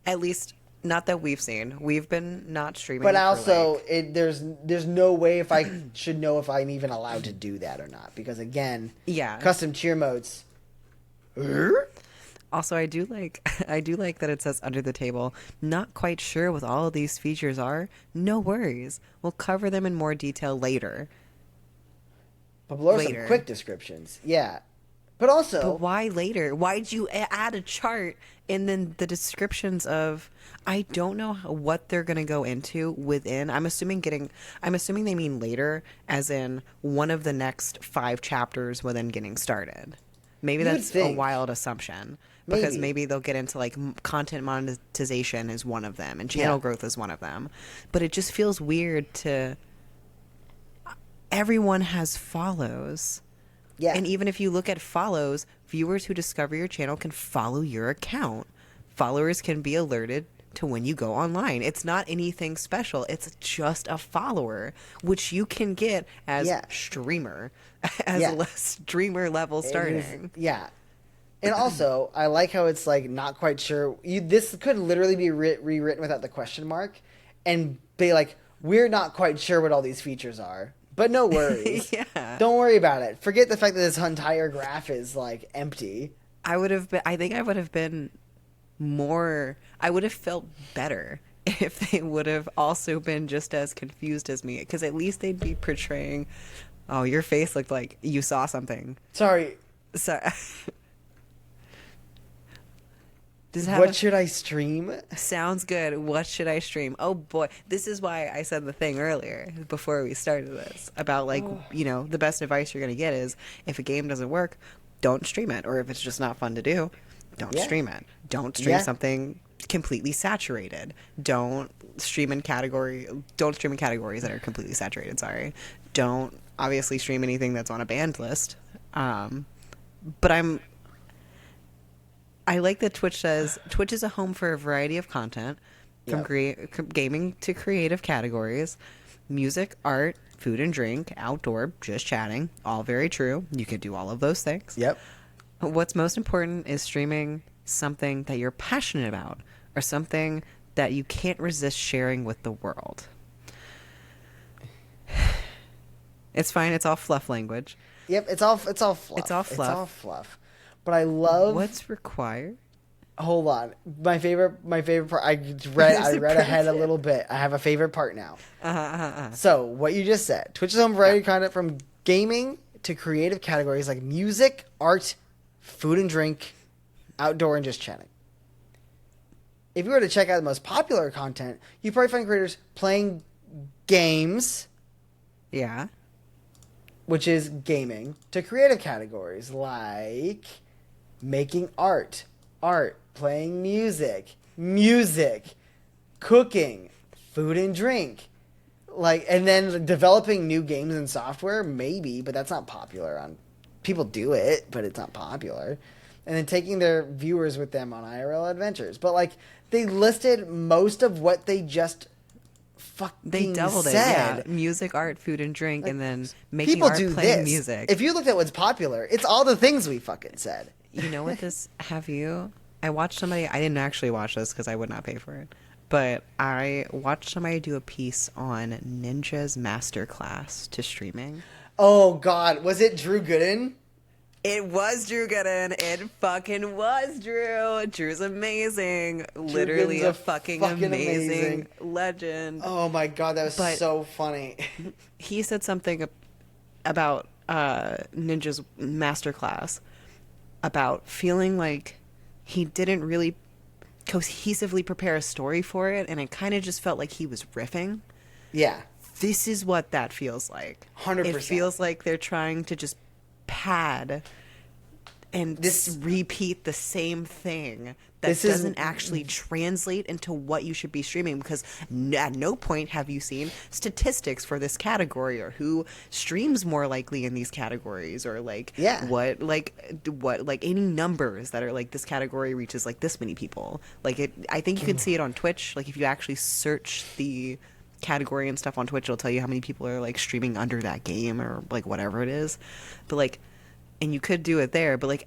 At least not that we've seen. We've been not streaming. But for, also, like... there's no way if I should know if I'm even allowed to do that or not, because again, Yeah. custom cheer modes. Also, I do like that it says under the table, not quite sure what all of these features are. No worries. We'll cover them in more detail later. But below Later. some quick descriptions. Yeah. But also... But why later? Why'd you add a chart and then the descriptions of... I don't know what they're going to go into within. I'm assuming they mean later, as in one of the next 5 chapters within getting started. Maybe You would that's a think. wild assumption. Because maybe they'll get into like content monetization is one of them and channel growth is one of them. But it just feels weird to... Everyone has follows. Yeah. And even if you look at follows, viewers who discover your channel can follow your account. Followers can be alerted to when you go online. It's not anything special. It's just a follower, which you can get as streamer, as a streamer level starting. Yeah. And also, I like how it's like not quite sure. This could literally be rewritten without the question mark and be like, we're not quite sure what all these features are. But no worries. Yeah. Don't worry about it. Forget the fact that this entire graph is like empty. I think I would have been more, I would have felt better if they would have also been just as confused as me. Because at least they'd be portraying, oh, your face looked like you saw something. Sorry. So, what should I stream? Sounds good. What should I stream? Oh boy, this is why I said the thing earlier before we started this about like, the best advice you're going to get is if a game doesn't work, don't stream it. Or if it's just not fun to do, don't stream it. Don't stream something completely saturated. Don't stream in categories that are completely saturated. Sorry. Don't obviously stream anything that's on a banned list. But I like that Twitch says Twitch is a home for a variety of content, from Yep. gaming to creative categories, music, art, food and drink, outdoor, just chatting. All very true. You could do all of those things. Yep. What's most important is streaming something that you're passionate about or something that you can't resist sharing with the world. It's fine. It's all fluff language. Yep. It's all fluff. It's all fluff. It's all fluff. But I love. What's required? Hold on. My favorite part. I There's a read ahead a pro little bit. I have a favorite part now. So what you just said. Twitch is home variety content from gaming to creative categories like music, art, food and drink, outdoor, and just chatting. If you were to check out the most popular content, you probably find creators playing games, Yeah. which is gaming, to creative categories like making art, playing music, cooking, food and drink. Like, and then developing new games and software, maybe, but that's not popular on. People do it, but it's not popular. And then taking their viewers with them on IRL adventures. But like, they listed most of what they just fucking They doubled said. it. Yeah. Music, art, food, and drink, and then making People art, do playing this. music. If you looked at what's popular, it's all the things we fucking said. You know what this? Have you? I watched somebody. I didn't actually watch this because I would not pay for it. But I watched somebody do a piece on Ninja's masterclass to streaming. Oh God, was it Drew Gooden? It was Drew Gooden. It fucking was Drew. Drew's amazing. Literally Gooden's a fucking amazing legend. Oh my God, that was But- so funny. He said something about Ninja's masterclass about feeling like he didn't really cohesively prepare a story for it, and it kind of just felt like he was riffing. Yeah, This is what that feels like. 100%. It feels like they're trying to just pad and repeat the same thing that This is- doesn't actually translate into what you should be streaming, because at no point have you seen statistics for this category or who streams more likely in these categories, or like Yeah. what any numbers that are like this category reaches like this many people. Like it, I think you can see it on Twitch. Like if you actually search the category and stuff on Twitch, it'll tell you how many people are like streaming under that game or like whatever it is. But like, and you could do it there, but like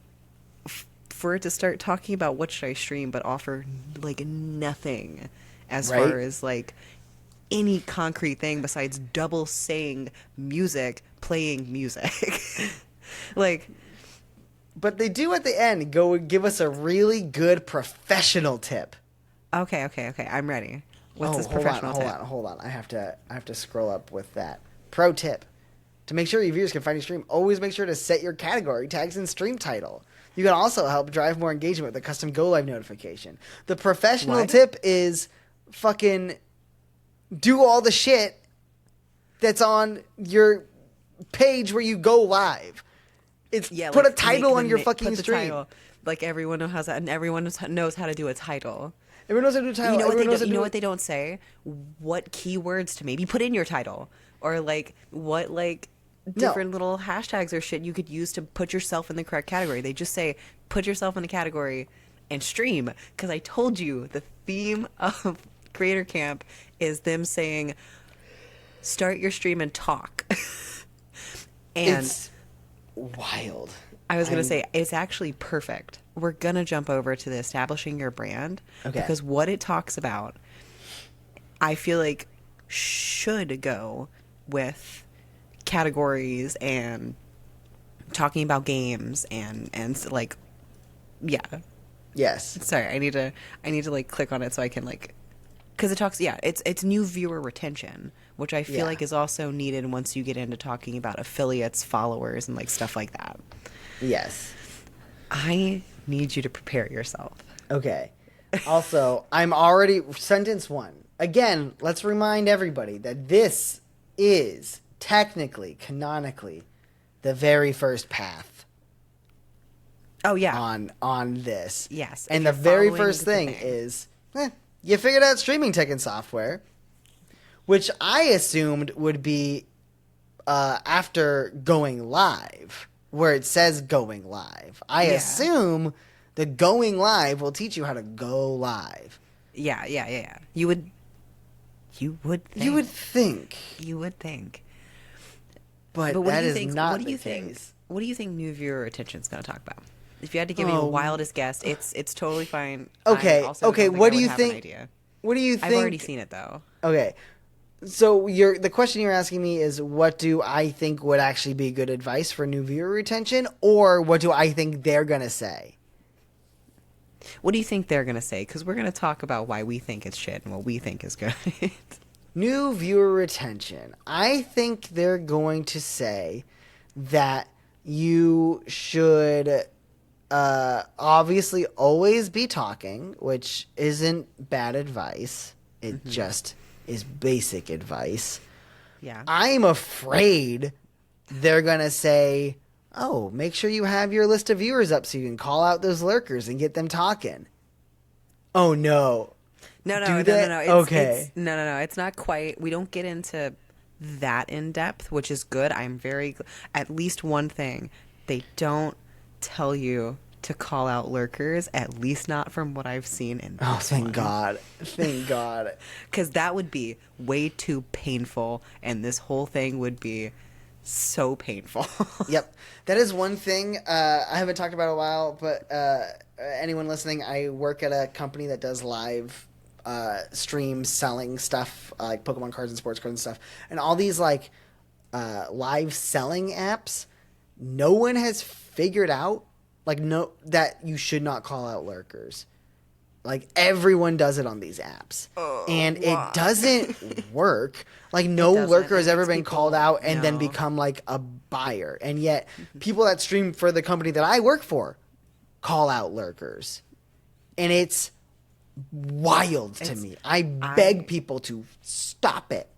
for it to start talking about what should I stream but offer like nothing as Right. far as like any concrete thing besides double saying music, playing music. Like, but they do at the end go and give us a really good professional tip. okay, I'm ready. What's this professional tip? Hold on. I have to scroll up with that. Pro tip. To make sure your viewers can find your stream, always make sure to set your category tags and stream title. You can also help drive more engagement with a custom Go Live notification. The professional What? tip is fucking do all the shit that's on your page where you go live. It's put a title on your fucking stream. Title. Like everyone knows how that, and everyone knows how to do a title. Everyone knows how to do a title. You know what Everyone knows how to you do know it. what they don't say? What keywords to maybe put in your title, or like what like different little hashtags or shit you could use to put yourself in the correct category. They just say put yourself in a category and stream, because I told you the theme of Creator Camp is them saying start your stream and talk. And It's wild. I was going to say, it's actually perfect. We're going to jump over to the establishing your brand. Okay. Because what it talks about, I feel like should go with categories and talking about games and like, yeah. Yes. Sorry, I need to like click on it so I can like, because it talks, yeah, it's new viewer retention, which I feel Yeah. like is also needed once you get into talking about affiliates, followers, and like stuff like that. Yes. I need you to prepare yourself. Okay. Also, I'm already sentence 1. Again, let's remind everybody that this is technically, canonically, the very first path Oh yeah. on this. Yes, And if the you're very following first the thing thing. is you figured out streaming tech and software, which I assumed would be after going live, where it says going live. I Yeah. assume The going live will teach you how to go live. Yeah. You would think. You would think. You would think. But what that do you is think, not what do the you think, case. What do you think new viewer retention is going to talk about? If you had to give me a wildest guess, it's totally fine. Okay, I also okay. don't think What I do would you have an think? idea. What do you think? I've already seen it though. Okay. So the question you're asking me is, what do I think would actually be good advice for new viewer retention, or what do I think they're gonna say? What do you think they're going to say? Because we're going to talk about why we think it's shit and what we think is good. New viewer retention. I think they're going to say that you should obviously always be talking, which isn't bad advice. It just is basic advice. Yeah. I'm afraid they're going to say, oh, make sure you have your list of viewers up so you can call out those lurkers and get them talking. Oh, no. No. Okay. It's not quite. We don't get into that in depth, which is good. I'm very. At least one thing, they don't tell you to call out lurkers. At least not from what I've seen in. Oh, thank God! Thank God. Because that would be way too painful, and this whole thing would be so painful. Yep, that is one thing I haven't talked about in a while. But anyone listening, I work at a company that does live streams selling stuff like Pokemon cards and sports cards and stuff, and all these like live selling apps. No one has figured out that you should not call out lurkers. Like everyone does it on these apps, and why? it doesn't work. Like no lurker has ever been called out and then no. become like a buyer, and yet people that stream for the company that I work for call out lurkers, and it's wild to me. I beg people to stop it.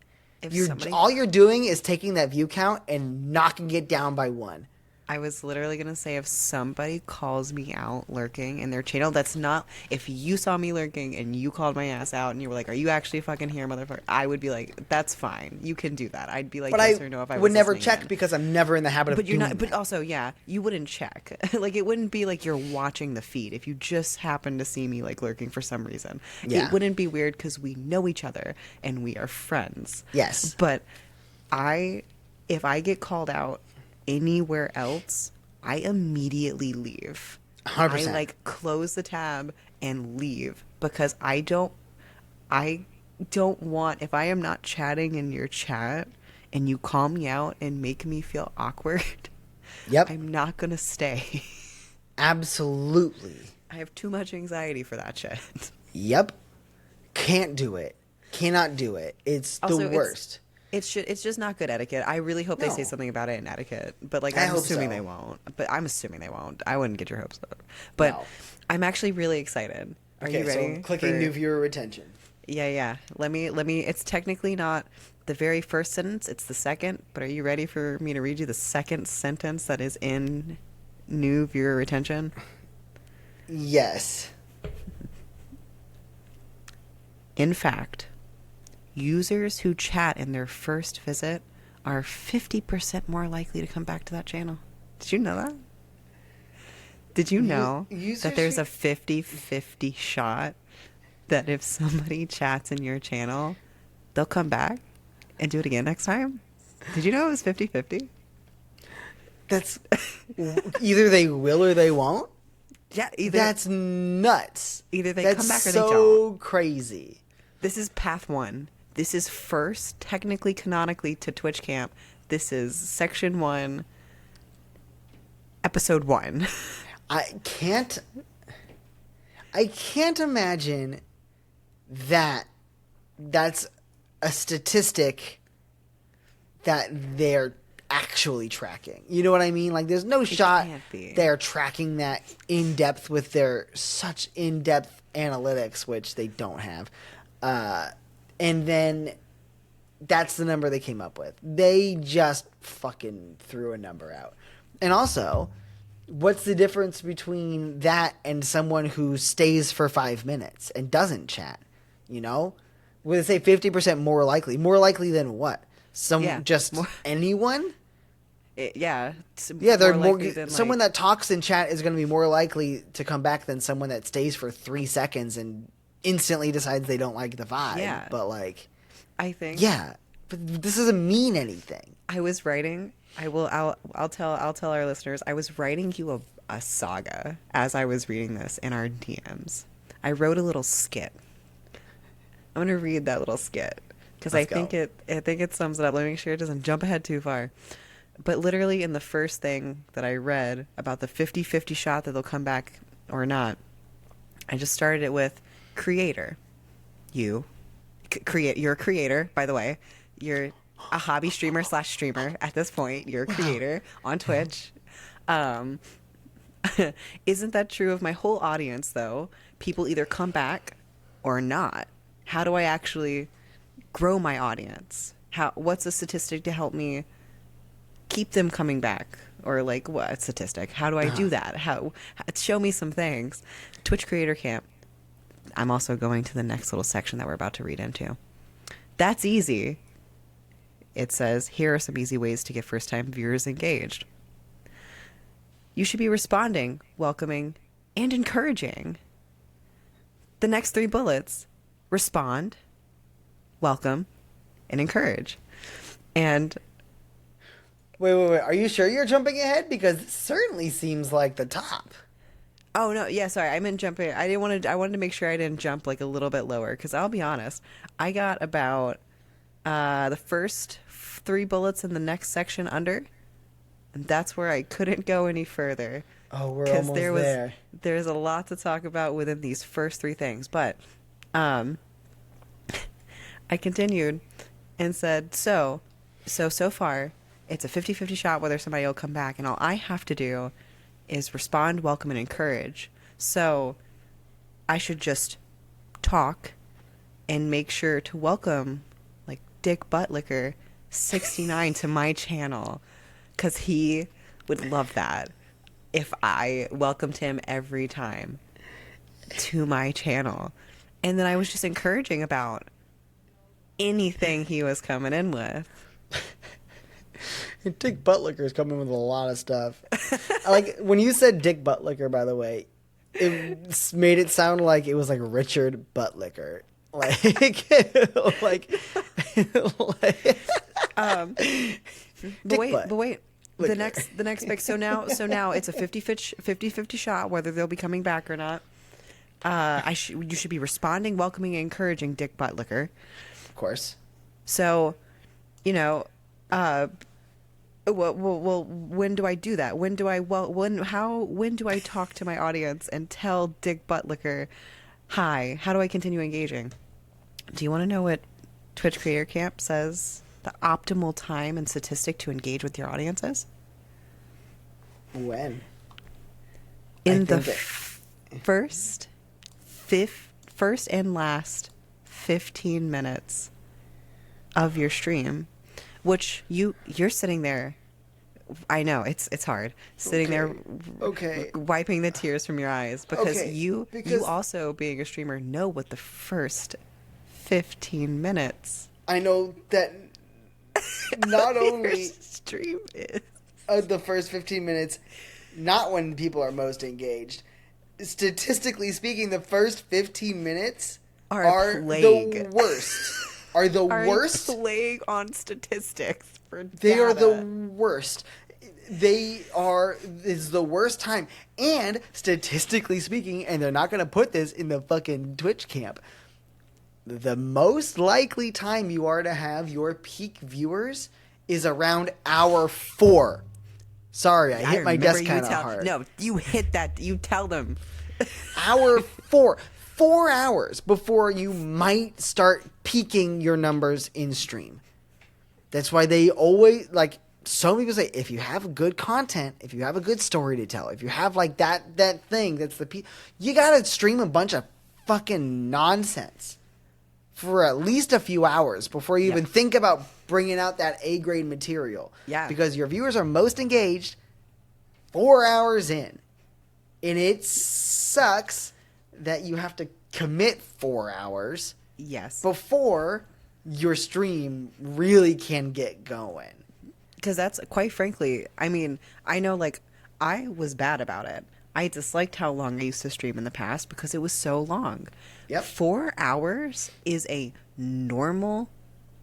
All you're doing is taking that view count and knocking it down by one. I was literally going to say, if somebody calls me out lurking in their channel, that's not, if you saw me lurking and you called my ass out and you were like, are you actually fucking here, motherfucker? I would be like, that's fine. You can do that. I'd be like, but yes I or no if I would was never listening check in. because I'm never in the habit of doing that. But that. also, yeah, you wouldn't check. Like, it wouldn't be like you're watching the feed. If you just happen to see me like lurking for some reason, Yeah. it wouldn't be weird because we know each other and we are friends. Yes. But if I get called out anywhere else, I immediately leave. 100%. I like close the tab and leave because I don't want, if I am not chatting in your chat and you call me out and make me feel awkward, Yep. I'm not going to stay. Absolutely. I have too much anxiety for that shit. Yep. Can't do it. Cannot do it. It's the worst. It's just not good etiquette. I really hope they say No. something about it in etiquette. But like, I I'm hope assuming so. they won't. But I'm assuming they won't. I wouldn't get your hopes up. But No. I'm actually really excited. Are you ready? So clicking new viewer retention. Yeah. Let me. It's technically not the very first sentence. It's the second. But are you ready for me to read you the second sentence that is in new viewer retention? Yes. In fact, users who chat in their first visit are 50% more likely to come back to that channel. Did you know that? Did you know that there's a 50-50 shot that if somebody chats in your channel, they'll come back and do it again next time? Did you know it was 50-50? That's either they will or they won't. Yeah, That's nuts. Either they That's come back or they so don't. crazy. This is path one. This is first, technically, canonically, to Twitch Camp. This is section 1, episode 1. I can't imagine that that's a statistic that they're actually tracking. You know what I mean? Like, there's no shot can't be. they're tracking that in depth with their such in-depth analytics, which they don't have. And then that's the number they came up with. They just fucking threw a number out. And also, what's the difference between that and someone who stays for 5 minutes and doesn't chat? You know? Would they say 50% more likely? More likely than what? Yeah, Anyone? Yeah, it's Yeah, they're more more. likely than Someone like, that talks in chat is going to be more likely to come back than someone that stays for 3 seconds and instantly decides they don't like the vibe. yeah. But like, I think yeah, but this doesn't mean anything. I was writing. I'll tell our listeners. I was writing you a saga as I was reading this in our DMs. I wrote a little skit. I'm gonna read that little skit because Let's go. I think it sums it up. Let me make sure it doesn't jump ahead too far. But literally in the first thing that I read about the 50-50 shot that they'll come back or not, I just started it with creator. You create. You're a creator, by the way. You're a hobby streamer / streamer at this point. You're a creator on Twitch. Um, isn't that true of my whole audience, though? People either come back or not. How do I actually grow my audience? What's a statistic to help me keep them coming back? Or like what statistic? How do I do that? Show me some things. Twitch Creator Camp. I'm also going to the next little section that we're about to read into. That's easy. It says, here are some easy ways to get first-time viewers engaged. You should be responding, welcoming, and encouraging. The next 3 bullets: respond, welcome, and encourage. And Wait. Are you sure you're jumping ahead? Because it certainly seems like the top. oh no, yeah, sorry, I meant jumping. I wanted to make sure I didn't jump like a little bit lower because I'll be honest, I got about the first 3 bullets in the next section under, and that's where I couldn't go any further. Oh, we're Because almost there. there's a lot to talk about within these first 3 things. But I continued and said, so far, it's a 50-50 shot whether somebody will come back. And all I have to do is respond, welcome, and encourage. So I should just talk and make sure to welcome, like, Dick Buttlicker 69 to my channel. Because he would love that if I welcomed him every time to my channel. And then I was just encouraging about anything he was coming in with. Dick Buttlicker is coming with a lot of stuff. Like when you said Dick Buttlicker, by the way, it made it sound like it was like Richard Buttlicker. Like, But wait. The next pick. So now it's a 50-50 shot whether they'll be coming back or not. You should be responding, welcoming, and encouraging Dick Buttlicker. Of course. So, well, when do I do that? When do I talk to my audience and tell Dick Buttlicker, hi? How do I continue engaging? Do you want to know what Twitch Creator Camp says the optimal time and statistic to engage with your audience is? When? In the first and last 15 minutes of your stream, which you're sitting there. I know it's hard sitting there, wiping the tears from your eyes because you also, being a streamer, know what the first 15 minutes. I know that not only stream is the first 15 minutes, not when people are most engaged. Statistically speaking, the first 15 minutes are the worst. Are the worst. Plague on statistics for They data. are the worst. Is the worst time. And statistically speaking, and they're not going to put this in the fucking Twitch camp, the most likely time you are to have your peak viewers is around hour 4. Sorry, I hit my desk kind of hard. No, you hit that. You tell them. Hour 4. 4 hours before you might start peaking your numbers in stream. That's why they always, like, so many people say, if you have good content, if you have a good story to tell, if you have, like, that thing that's you gotta stream a bunch of fucking nonsense for at least a few hours before you even think about bringing out that A-grade material. Yeah. Because your viewers are most engaged 4 hours in. And it sucks that you have to commit 4 hours Yes. before your stream really can get going. Because that's quite frankly, I mean, I know like I was bad about it. I disliked how long I used to stream in the past because it was so long. Yep. 4 hours is a normal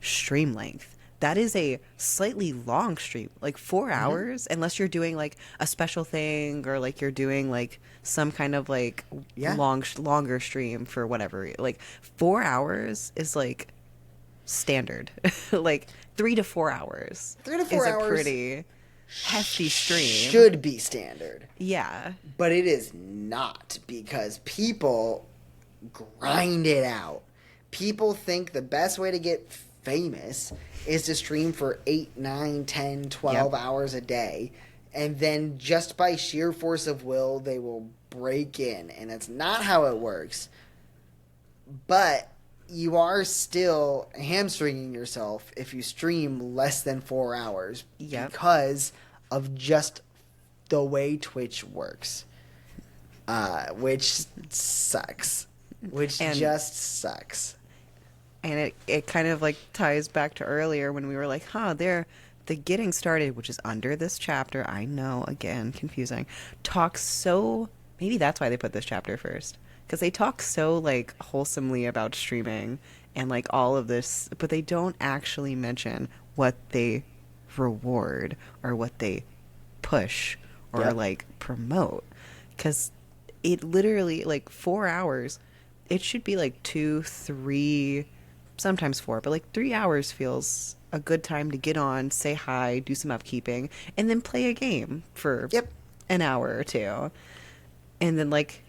stream length. That is a slightly long stream. Like 4 hours, unless you're doing like a special thing or like you're doing like some kind of like Yeah. longer stream for whatever. Like 4 hours is like standard. Like 3 to 4 hours 3 to 4 is hours a pretty hefty stream. should be standard. Yeah. But it is not, because people grind it out. People think the best way to get famous is to stream for 8, 9, 10, 12 Yep. hours a day. And then just by sheer force of will, they will break in. And that's not how it works. But you are still hamstringing yourself if you stream less than 4 hours. Yep. Because of just the way Twitch works. Which sucks. Which And- just sucks. And it kind of like ties back to earlier when we were like, they're the getting started, which is under this chapter. I know, again, confusing. Talks so, maybe that's why they put this chapter first. Because they talk so like wholesomely about streaming and like all of this, but they don't actually mention what they reward or what they push or Yep. like promote. Because it literally, like 4 hours, it should be like 2, 3, sometimes 4, but like 3 hours feels a good time to get on, say hi, do some upkeeping, and then play a game for Yep. an hour or two. And then like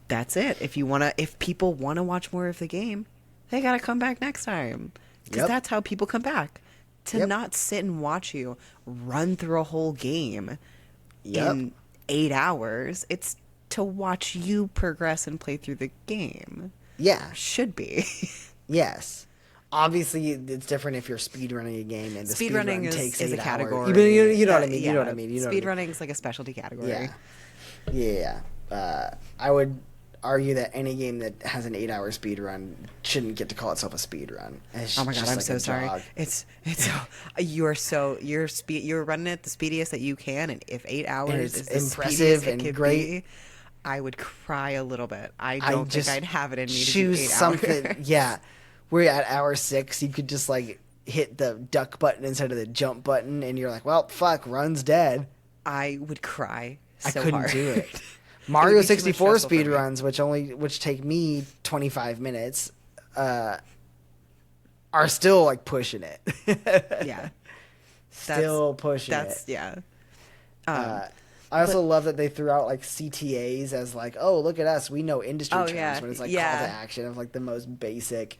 that's it. If people wanna watch more of the game, they gotta come back next time. Because Yep. that's how people come back. To Yep. not sit and watch you run through a whole game Yep. in 8 hours. It's to watch you progress and play through the game. Yeah. Should be. Yes. Obviously, it's different if you're speedrunning a game and the Speedrunning speedrun takes is 8 a hours. category. You know what I mean. You know what I mean. You know what I mean. Speedrunning is like a specialty category. Yeah. Yeah. I would argue that any game that has an 8-hour speed run shouldn't get to call itself a speed run. It's Oh my god, just I'm like so a sorry. jog. You're running it the speediest that you can, and if 8 hours And it's is the impressive speediest it and could great. be, I would cry a little bit. I I don't think just I'd have it in me to do choose 8 something. hours. Yeah. We're at hour 6. You could just like hit the duck button instead of the jump button, and you're like, well, fuck, run's dead. I would cry so I couldn't hard. do it. It Mario would be too much 64 stressful for speed me. runs, which take me 25 minutes, are still like pushing it. Yeah. Still pushing That's it. yeah. I also love that they threw out like CTAs as like, oh, look at us, we know industry Oh, terms, yeah. when it's like Yeah. call to action of like the most basic.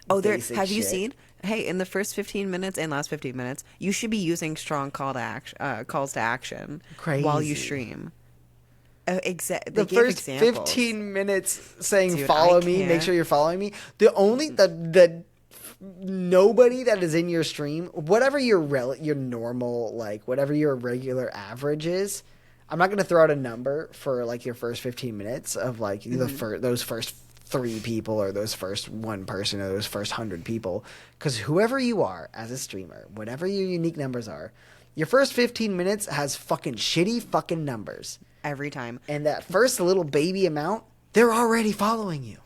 Oh, there. basic Have you shit. seen? Hey, in the first 15 minutes and last 15 minutes, you should be using strong calls to action while you Crazy. stream. The They gave first examples. 15 minutes saying Dude, follow I me, make can't. sure you're following me. The only the nobody that is in your stream, whatever your your normal, like whatever your regular average is, I'm not going to throw out a number for like your first 15 minutes of like those first 3 people or those first 1 person or those first 100 people, because whoever you are as a streamer, whatever your unique numbers are, your first 15 minutes has fucking shitty fucking numbers. every time. And that first little baby amount, they're already following you.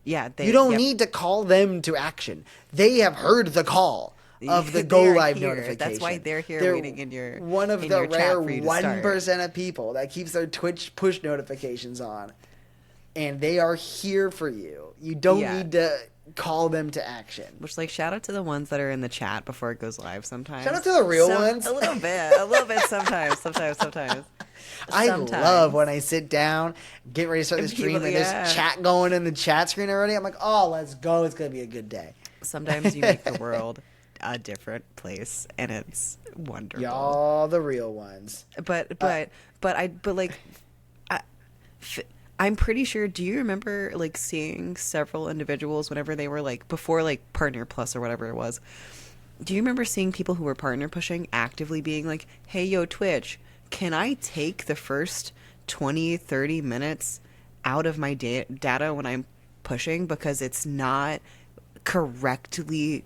Yeah, You don't yep. need to call them to action. They have heard the call of the They go are live here. notification. That's why they're here waiting in your one of in the your chat rare for you to start. 1% of people that keeps their Twitch push notifications on, and they are here for you. You don't Yeah. need to call them to action. Which, like, shout out to the ones that are in the chat before it goes live sometimes. Shout out to the real ones. A little bit sometimes. I Sometimes. love when I sit down, get ready to start the And stream, people- and yeah. there's chat going in the chat screen already. I'm like, oh, let's go. It's going to be a good day. Sometimes you make the world a different place, and it's wonderful. Y'all the real ones. But like, I'm pretty sure. Do you remember like seeing several individuals whenever they were like before like Partner Plus or whatever it was? Do you remember seeing people who were partner pushing actively being like, "Hey, yo, Twitch, can I take the first 20, 30 minutes out of my data when I'm pushing because it's not correctly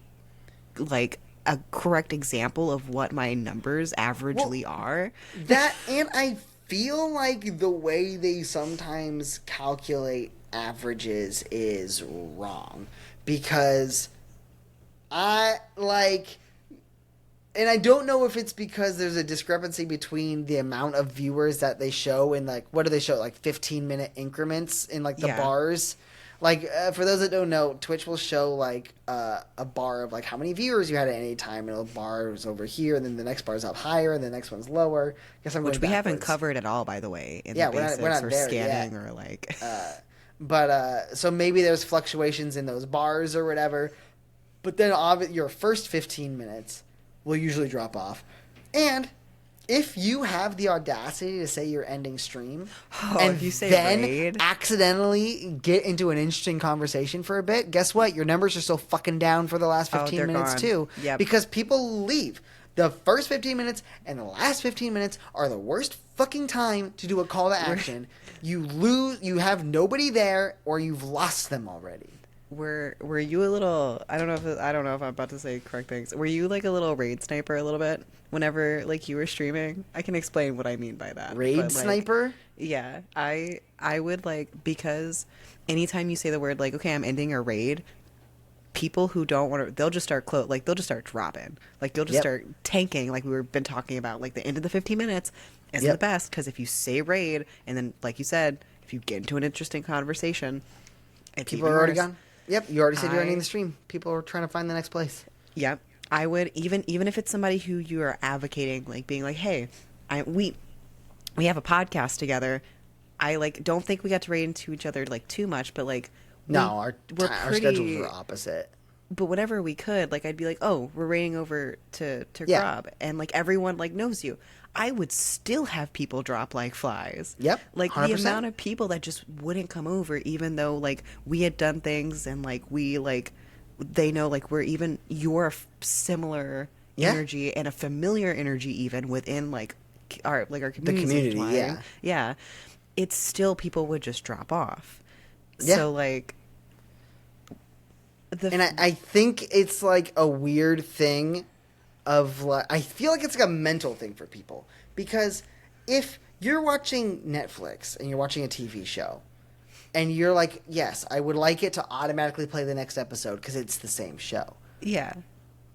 like a correct example of what my numbers Well, averagely are. that, and I feel like the way they sometimes calculate averages is wrong because I like, and I don't know if it's because there's a discrepancy between the amount of viewers that they show in, like, what do they show, like 15-minute increments in like the Yeah. bars. Like, for those that don't know, Twitch will show like a bar of like how many viewers you had at any time, and a bar is over here, and then the next bar is up higher, and the next one's lower. I guess I'm Which going we haven't backwards. covered at all, by the way, in Yeah, the we're basics not or there scanning yet. or like. But so maybe there's fluctuations in those bars or whatever. But then your first 15 minutes will usually drop off. And if you have the audacity to say you're ending stream and if you say then raid. accidentally get into an interesting conversation for a bit, guess what? Your numbers are still fucking down for the last 15 they're minutes gone. too. Yep. Because people leave. The first 15 minutes and the last 15 minutes are the worst fucking time to do a call to action. You lose, you have nobody there, or you've lost them already. Were you a little? I don't know if I'm about to say correct things. Were you like a little raid sniper a little bit whenever like you were streaming? I can explain what I mean by that. Raid but, like, sniper? Yeah, I would like, because anytime you say the word like, okay, I'm ending a raid, people who don't want to, they'll just start they'll just start dropping, like you'll just Yep. start tanking, like we were been talking about, like the end of the 15 minutes isn't Yep. the best, because if you say raid and then like you said, if you get into an interesting conversation, it's People even are already worse. gone. Yep, you already said you're ending I- the stream. People are trying to find the next place. Yep. I would, even if it's somebody who you are advocating, like being like, hey, we have a podcast together. I like don't think we got to raid into each other like too much, but like No, we're our schedules were opposite. But whenever we could, like I'd be like, oh, we're raiding over to Yeah. Grob, and like everyone like knows you. I would still have people drop like flies. Yep, Like the 100%. amount of people that just wouldn't come over, even though like we had done things and like we like they know like we're even your similar Yeah. energy and a familiar energy even within like our community. community, yeah. Yeah. It's still, people would just drop off. Yeah. So like And I think it's like a weird thing of like, I feel like it's like a mental thing for people, because if you're watching Netflix and you're watching a TV show and you're like, yes, I would like it to automatically play the next episode because it's the same show. yeah.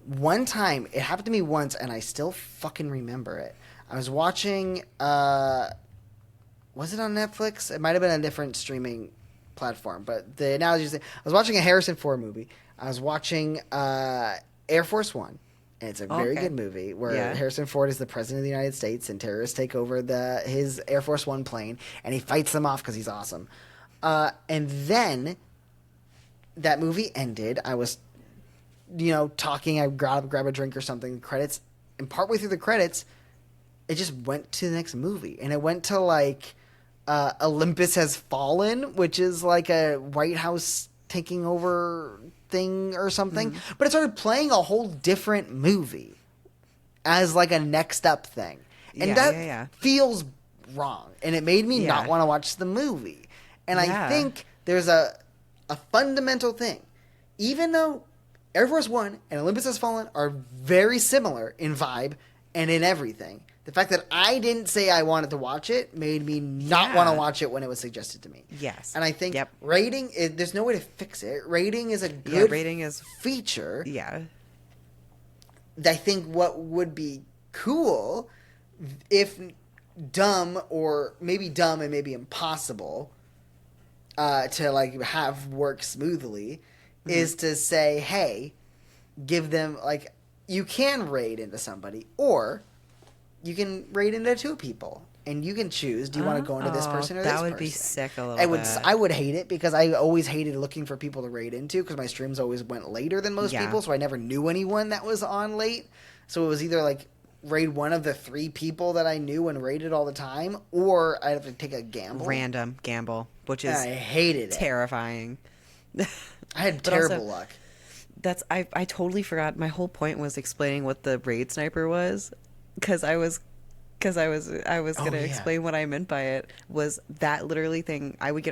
One time, it happened to me once, and I still fucking remember it. I was watching, was it on Netflix? It might have been a different streaming platform, but the analogy is, I was watching a Harrison Ford movie. I was watching Air Force One, and it's a very Okay. good movie where Yeah. Harrison Ford is the president of the United States, and terrorists take over his Air Force One plane, and he fights them off because he's awesome. And then that movie ended. I was talking, I grab a drink or something, credits, and partway through the credits, it just went to the next movie. And it went to, like, Olympus Has Fallen, which is, like, a White House taking over thing or something. Mm-hmm. But it started playing a whole different movie as, like, a next up thing. And Yeah, that yeah. feels wrong. And it made me not Yeah. want to watch the movie. And I Yeah. think there's a fundamental thing. Even though Air Force One and Olympus Has Fallen are very similar in vibe and in everything, the fact that I didn't say I wanted to watch it made me not Yeah. want to watch it when it was suggested to me. Yes. And I think Yep. rating, there's no way to fix it. Rating is a Yeah, good rating is feature. yeah. I think what would be cool, if dumb and maybe impossible to like have work smoothly, is to say, hey, give them, like, you can raid into somebody, or you can raid into two people, and you can choose, do you want to go into this Oh, person or this that person? would be sick a little bit. I would hate it, because I always hated looking for people to raid into, because my streams always went later than most Yeah. people, so I never knew anyone that was on late. So it was either like raid one of the three people that I knew and raided all the time, or I'd have to take a gamble. Random gamble, which is And I hated it. terrifying. I had But terrible also- luck. I totally forgot. My whole point was explaining what the raid sniper was, because I was gonna yeah. explain what I meant by it. Was that literally thing? I would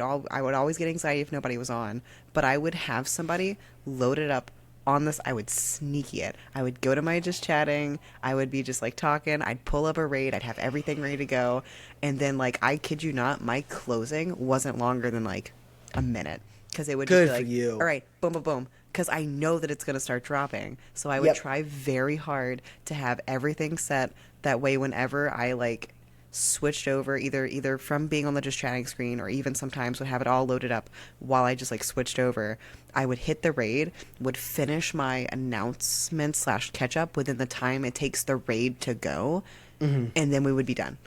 always get anxiety if nobody was on, but I would have somebody loaded up on this, I would sneaky it. I would go to my just chatting. I would be just like talking. I'd pull up a raid. I'd have everything ready to go. And then like, I kid you not, my closing wasn't longer than like a minute. Because it would just Good be for like, you. all right, boom, boom, boom. Because I know that it's going to start dropping. So I would Yep. try very hard to have everything set. That way, whenever I like switched over, either from being on the just chatting screen, or even sometimes would have it all loaded up while I just like switched over, I would hit the raid, would finish my announcement / catch up within the time it takes the raid to go, and then we would be done.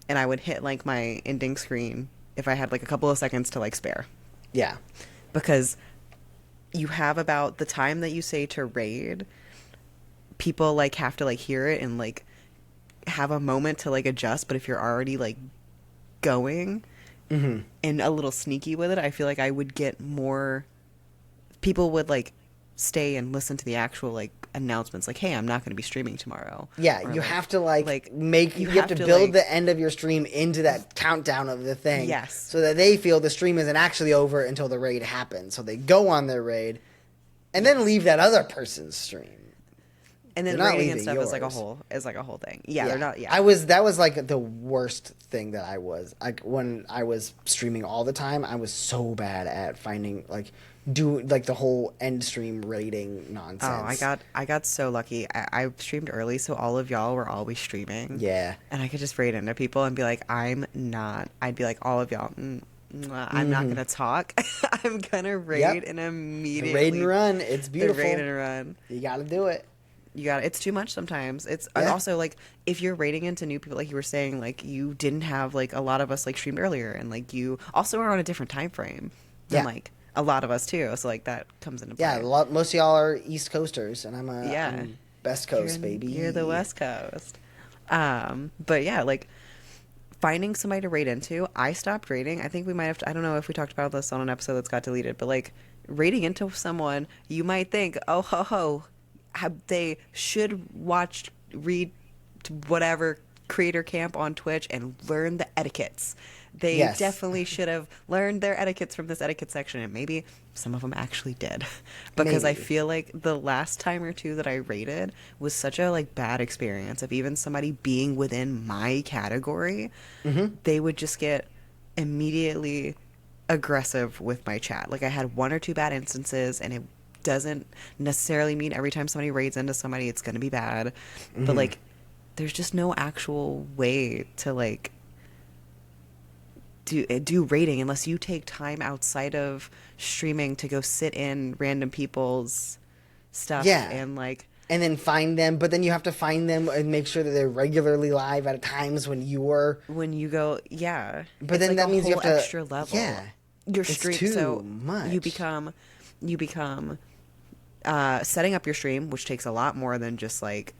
And I would hit like my ending screen if I had like a couple of seconds to like spare. Yeah. Because you have about the time that you say to raid, people like have to like hear it and like have a moment to like adjust. But if you're already like going and a little sneaky with it, I feel like I would get more people would like stay and listen to the actual like announcements, like, hey, I'm not going to be streaming tomorrow. Yeah, Or, you have to like make you you have have to to, build like- the end of your stream into that countdown of the thing. Yes. So that they feel the stream isn't actually over until the raid happens. So they go on their raid and then leave that other person's stream. And then They're not rating and leaving stuff is like a yours. whole thing. Yeah, they're not. Yeah, That was like the worst thing that I was like when I was streaming all the time. I was so bad at finding like the whole end stream rating nonsense. Oh, I got so lucky. I streamed early, so all of y'all were always streaming. Yeah. And I could just raid into people and be like, I'd be like, all of y'all, I'm not going to talk. I'm going to raid and immediately. The raid and run. It's beautiful. The raid and run. You got to do it. It's too much sometimes. And also like if you're raiding into new people, like you were saying, like you didn't have like a lot of us like streamed earlier, and like you also are on a different time frame than like a lot of us too. So like that comes into play. Yeah, most of y'all are East Coasters, and I'm Best Coast, baby. You're the West Coast. But yeah, like finding somebody to raid into, I stopped raiding. I think we might have I don't know if we talked about this on an episode that's got deleted, but like raiding into someone, you might think, oh ho ho, they should read whatever creator camp on Twitch and learn the etiquettes. They definitely should have learned their etiquettes from this etiquette section, and maybe some of them actually did. Because I feel like the last time or two that I rated was such a like bad experience of even somebody being within my category, they would just get immediately aggressive with my chat. Like I had one or two bad instances, and it doesn't necessarily mean every time somebody raids into somebody it's going to be bad, but like there's just no actual way to like do rating unless you take time outside of streaming to go sit in random people's stuff and then find them, but then you have to find them and make sure that they're regularly live at times when you go but it's then like that means you have to extra level. Your stream, it's too so much. you become setting up your stream, which takes a lot more than just like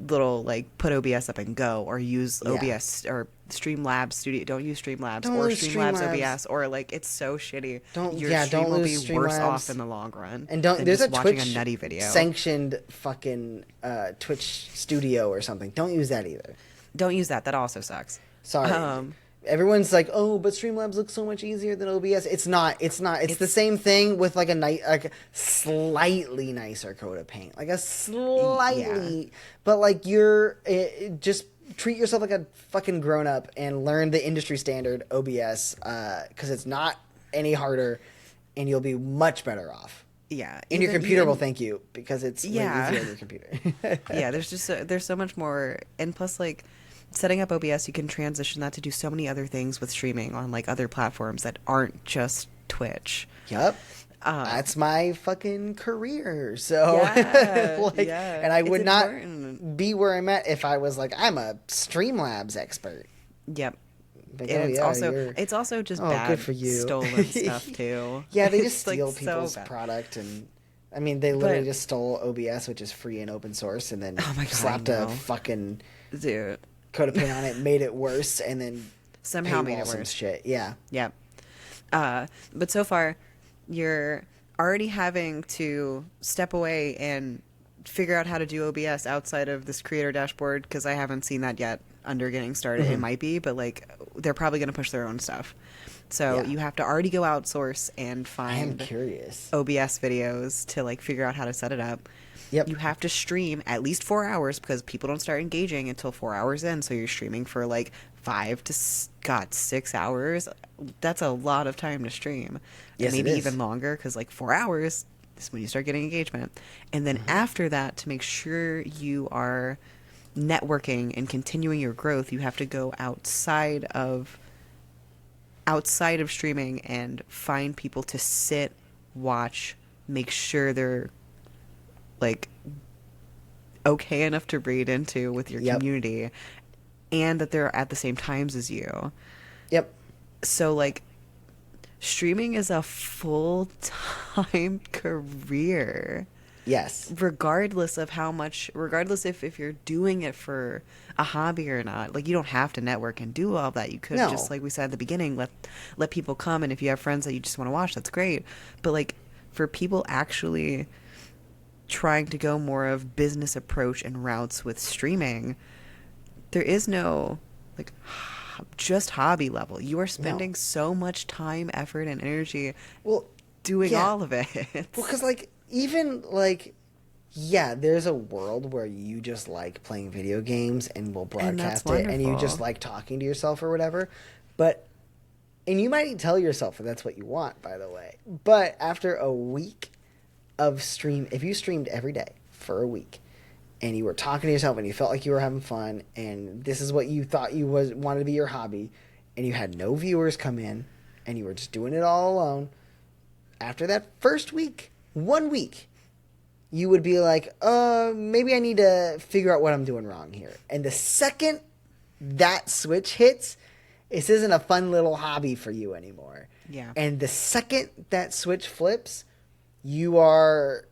little like put OBS up and go, or use OBS or Streamlabs Studio. Don't use Streamlabs or Streamlabs OBS, or like it's so shitty. Your stream will be worse off in the long run. And there's just a watching Twitch a nutty video sanctioned fucking Twitch Studio or something. Don't use that either. Don't use that. That also sucks. Sorry. Everyone's like, oh, but Streamlabs looks so much easier than OBS. It's not. It's the same thing with like a slightly nicer coat of paint, like a slightly, but like just treat yourself like a fucking grown up and learn the industry standard OBS, because it's not any harder, and you'll be much better off. Yeah, and your computer will thank you because it's way easier on your computer. Yeah, there's so much more, and plus like. Setting up OBS, you can transition that to do so many other things with streaming on like other platforms that aren't just Twitch. Yep. That's my fucking career. So and I would not be where I'm at if I was like, I'm a Streamlabs expert. Yep. Like, and it's also just bad good for you. Stolen stuff too. Yeah, they just steal like people's product, and I mean they literally just stole OBS, which is free and open source, and then slapped a fucking coat of paint on it, made it worse, and then somehow made it worse. Shit. Yeah. Yep. But so far, you're already having to step away and figure out how to do OBS outside of this creator dashboard, because I haven't seen that yet. under getting started. It might be, but like they're probably going to push their own stuff. So Yeah. you have to already go outsource and I am find curious. OBS videos to like figure out how to set it up. Yep. You have to stream at least 4 hours because people don't start engaging until 4 hours in. So you're streaming for like 6 hours. That's a lot of time to stream. Yes, And it maybe is. even longer because like 4 hours is when you start getting engagement. And then after that, to make sure you are networking and continuing your growth, you have to go outside of streaming and find people to sit, watch, make sure they're like okay enough to read into with your Yep. community and that they're at the same times as you. Yep. So like streaming is a full-time career. Yes. Regardless if you're doing it for a hobby or not. Like you don't have to network and do all that. You could No. just, like we said at the beginning, let people come, and if you have friends that you just want to watch, that's great. But like for people actually trying to go more of business approach and routes with streaming, there is no like just hobby level. You are spending so much time, effort, and energy Well, doing yeah. all of it. Well, because like even like yeah, there's a world where you just like playing video games and will And that's broadcast it, and you wonderful. just like talking to yourself or whatever. But and you might tell yourself that that's what you want, by the way. But after a week of stream, if you streamed every day for a week, and you were talking to yourself and you felt like you were having fun, and this is what you thought wanted to be your hobby, and you had no viewers come in, and you were just doing it all alone. After that first week, 1 week, you would be like, maybe I need to figure out what I'm doing wrong here. And the second that switch hits, this isn't a fun little hobby for you anymore. Yeah. And the second that switch flips, you are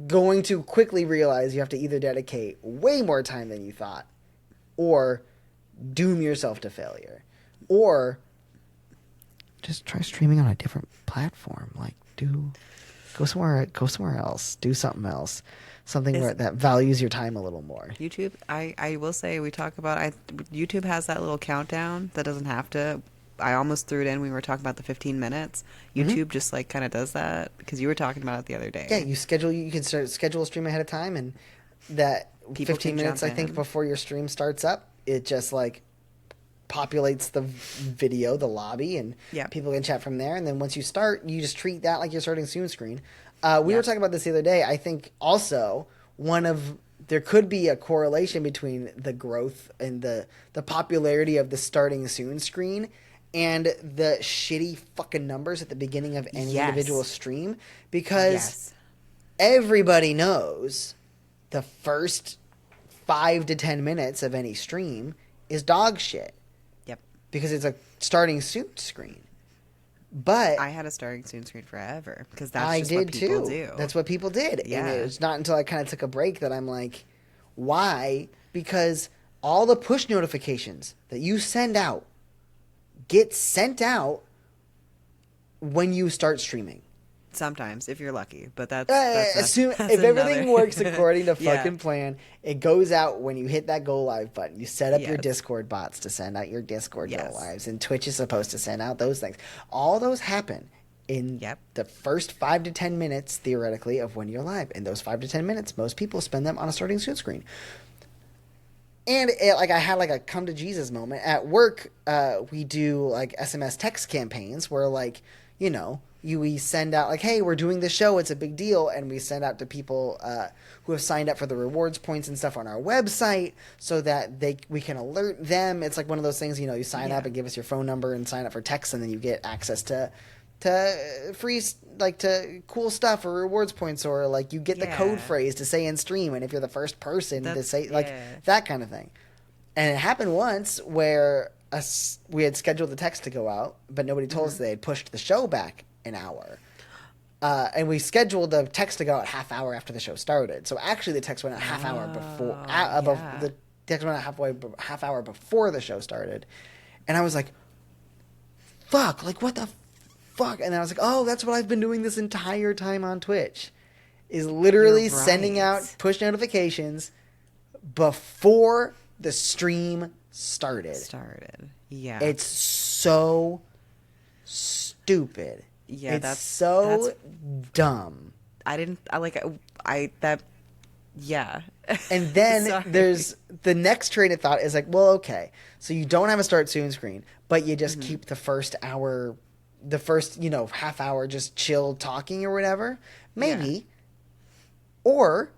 going to quickly realize you have to either dedicate way more time than you thought, or doom yourself to failure, or just try streaming on a different platform. Like, go somewhere else. Do something else, something that values your time a little more. YouTube, I will say, we talk about, YouTube has that little countdown that doesn't have to. I almost threw it in when we were talking about the 15 minutes. YouTube just like kind of does that because you were talking about it the other day. Yeah, you can schedule a stream ahead of time, and that People 15 can minutes, I jump think, in. before your stream starts up, it just like populates the video, the lobby, and Yeah. people can chat from there. And then once you start, you just treat that like you're starting soon screen. We were talking about this the other day. I think also there could be a correlation between the growth and the popularity of the starting soon screen and the shitty fucking numbers at the beginning of any Yes. individual stream, because Yes. everybody knows the first 5 to 10 minutes of any stream is dog shit Yep. because it's a starting soon screen. But I had a starting soon screen forever because that's I just did what people too. do. That's what people did. Yeah. And it's not until I kind of took a break that I'm like, why? Because all the push notifications that you send out get sent out when you start streaming. Sometimes, if you're lucky, but that's If that's everything another- works according to Yeah. fucking plan, it goes out when you hit that go live button. You set up your Yes. Discord bots to send out your Discord Yes. go lives, and Twitch is supposed to send out those things. All those happen in Yep. the first 5 to 10 minutes, theoretically, of when you're live. And those 5 to 10 minutes, most people spend them on a starting soon screen. And I had like a come to Jesus moment at work. We do like SMS text campaigns where we send out like, hey, we're doing this show, it's a big deal, and we send out to people who have signed up for the rewards points and stuff on our website so that we can alert them. It's like one of those things, you sign up and give us your phone number and sign up for text, and then you get access to free, like, to cool stuff or rewards points, or like you get the code phrase to say in stream, and if you're the first person to say that kind of thing. And it happened once where we had scheduled the text to go out, but nobody told us they had pushed the show back an hour. And we scheduled the text to go out half hour after the show started. So actually the text went out half hour before the text went out half hour before the show started. And I was like, fuck, like what the fuck? And then I was like, oh, that's what I've been doing this entire time on Twitch, is literally You're right. sending out push notifications before the stream started. Yeah. It's so stupid. Yeah, it's that's so dumb. Yeah. And then Sorry. there's the next train of thought is like, well, okay, so you don't have a start soon screen, but you just Mm-hmm. keep the first hour, the first, half hour just chill talking or whatever. Maybe. Or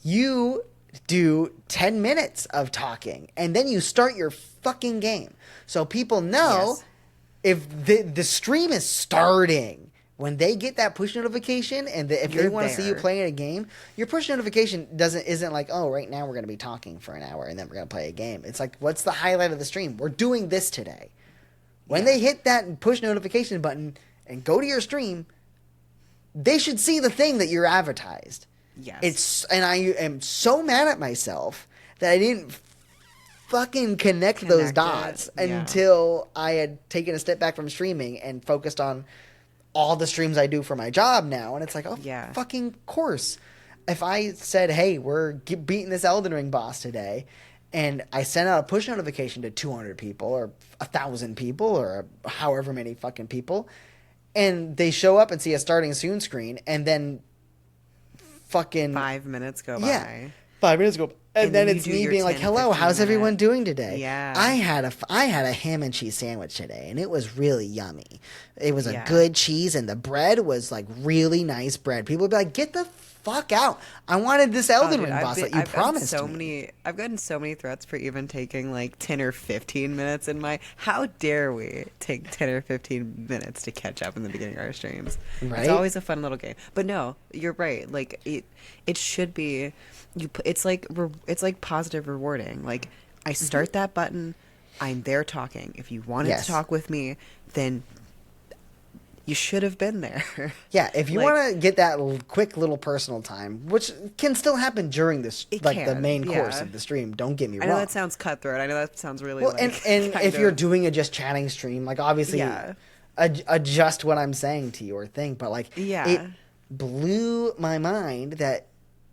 you do 10 minutes of talking and then you start your fucking game. So people know Yes. if the stream is starting. When they get that push notification and if they You're want to see you there. playing a game, your push notification isn't like, oh, right now we're going to be talking for an hour and then we're going to play a game. It's like, what's the highlight of the stream? We're doing this today. When they hit that push notification button and go to your stream, they should see the thing that you're advertised. Yes. And I am so mad at myself that I didn't fucking connect those Connect dots it, yeah. until I had taken a step back from streaming and focused on all the streams I do for my job now. And it's like, oh, Yeah. fucking course. If I said, hey, we're beating this Elden Ring boss today, and I sent out a push notification to 200 people or 1,000 people or however many fucking people, and they show up and see a starting soon screen, and then fucking 5 minutes go by. yeah, 5 minutes ago, and then then you it's do me your being like, 10, "Hello, 15 how's everyone minute- doing today?" Yeah. I had a ham and cheese sandwich today, and it was really yummy. It was a Yeah. good cheese, and the bread was like really nice bread. People would be like, "Get the fuck out! I wanted this Oh, Elden dude, Ring boss that you I've gotten promised so me." many. I've gotten so many threats for even taking like 10 or 15 minutes in my. How dare we take 10 or 15 minutes to catch up in the beginning of our streams? Right? It's always a fun little game. But no, you're right. Like it should be. It's like positive rewarding. Like I start that button, I'm there talking. If you wanted Yes. to talk with me, then you should have been there. Yeah, if you Like- want to get that quick little personal time, which can still happen during this, It like the can, main course yeah. of the stream. Don't get me I wrong. know that sounds cutthroat. I know that sounds really Well, like, and kind if you're of- doing a just chatting stream, like obviously Yeah. adjust what I'm saying to your thing, but like Yeah. it blew my mind that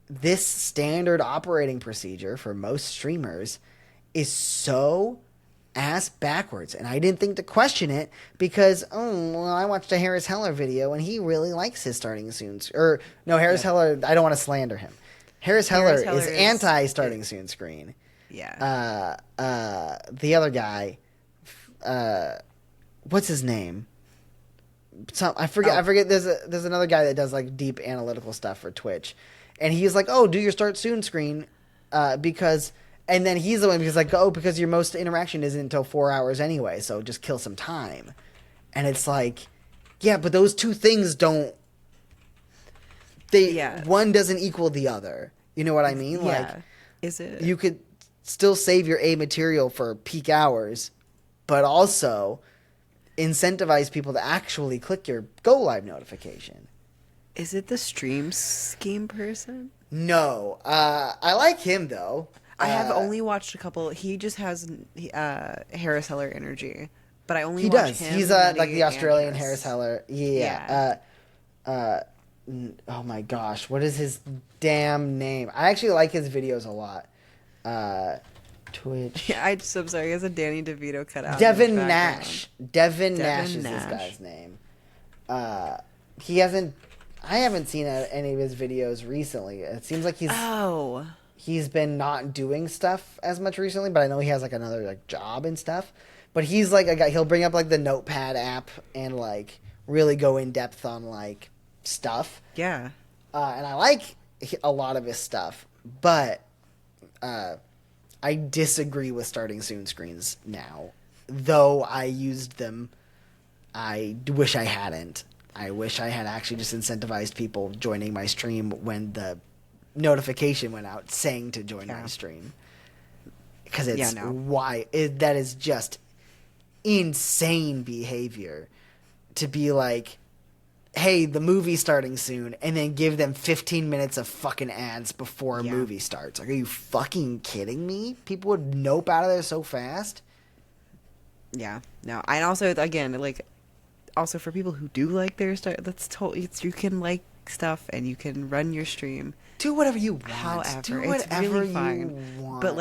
this standard operating procedure for most streamers is so ass backwards, and I didn't think to question it because I watched a Harris Heller video and he really likes his starting soon. Or no, Harris Heller. I don't want to slander him. Harris Heller Heller is is- anti starting soon screen. Yeah. The other guy, what's his name? I forget. Oh. I forget. There's another guy that does like deep analytical stuff for Twitch, and he's like, "Oh, do your start soon screen," because, and then he's the one because like, "Oh, because your most interaction isn't until 4 hours anyway, so just kill some time," and it's like, yeah, but those two things don't. Yeah. One doesn't equal the other. You know what I mean? Yeah. Like, Is it? you could still save your A material for peak hours, but also incentivize people to actually click your go live notification. Is it the stream scheme person? No, I like him though. I have only watched a couple. He just has Harris Heller energy, but I only He watch does. him, He's Nutty, like the and Australian Harris Heller. Yeah. Yeah. Oh my gosh, what is his damn name? I actually like his videos a lot. Twitch. Yeah, I'm sorry. He has a Danny DeVito cut out. Devin in the background. Nash. Devin Nash is Nash. this guy's name. He hasn't. I haven't seen any of his videos recently. It seems like Oh. he's been not doing stuff as much recently, but I know he has like another like job and stuff. But he's like a guy. He'll bring up like the Notepad app and like really go in depth on like stuff. Yeah. And I like a lot of his stuff, but I disagree with starting soon screens now. Though I used them, I wish I hadn't. I wish I had actually just incentivized people joining my stream when the notification went out saying to join my stream. Because it's that is just insane behavior to be like, hey, the movie's starting soon, and then give them 15 minutes of fucking ads before a movie starts. Like, are you fucking kidding me? People would nope out of there so fast. Yeah. No. And also, again, like, for people who do like their stuff, you can like stuff and you can run your stream do whatever you want. However, do it's whatever really you fine. want. But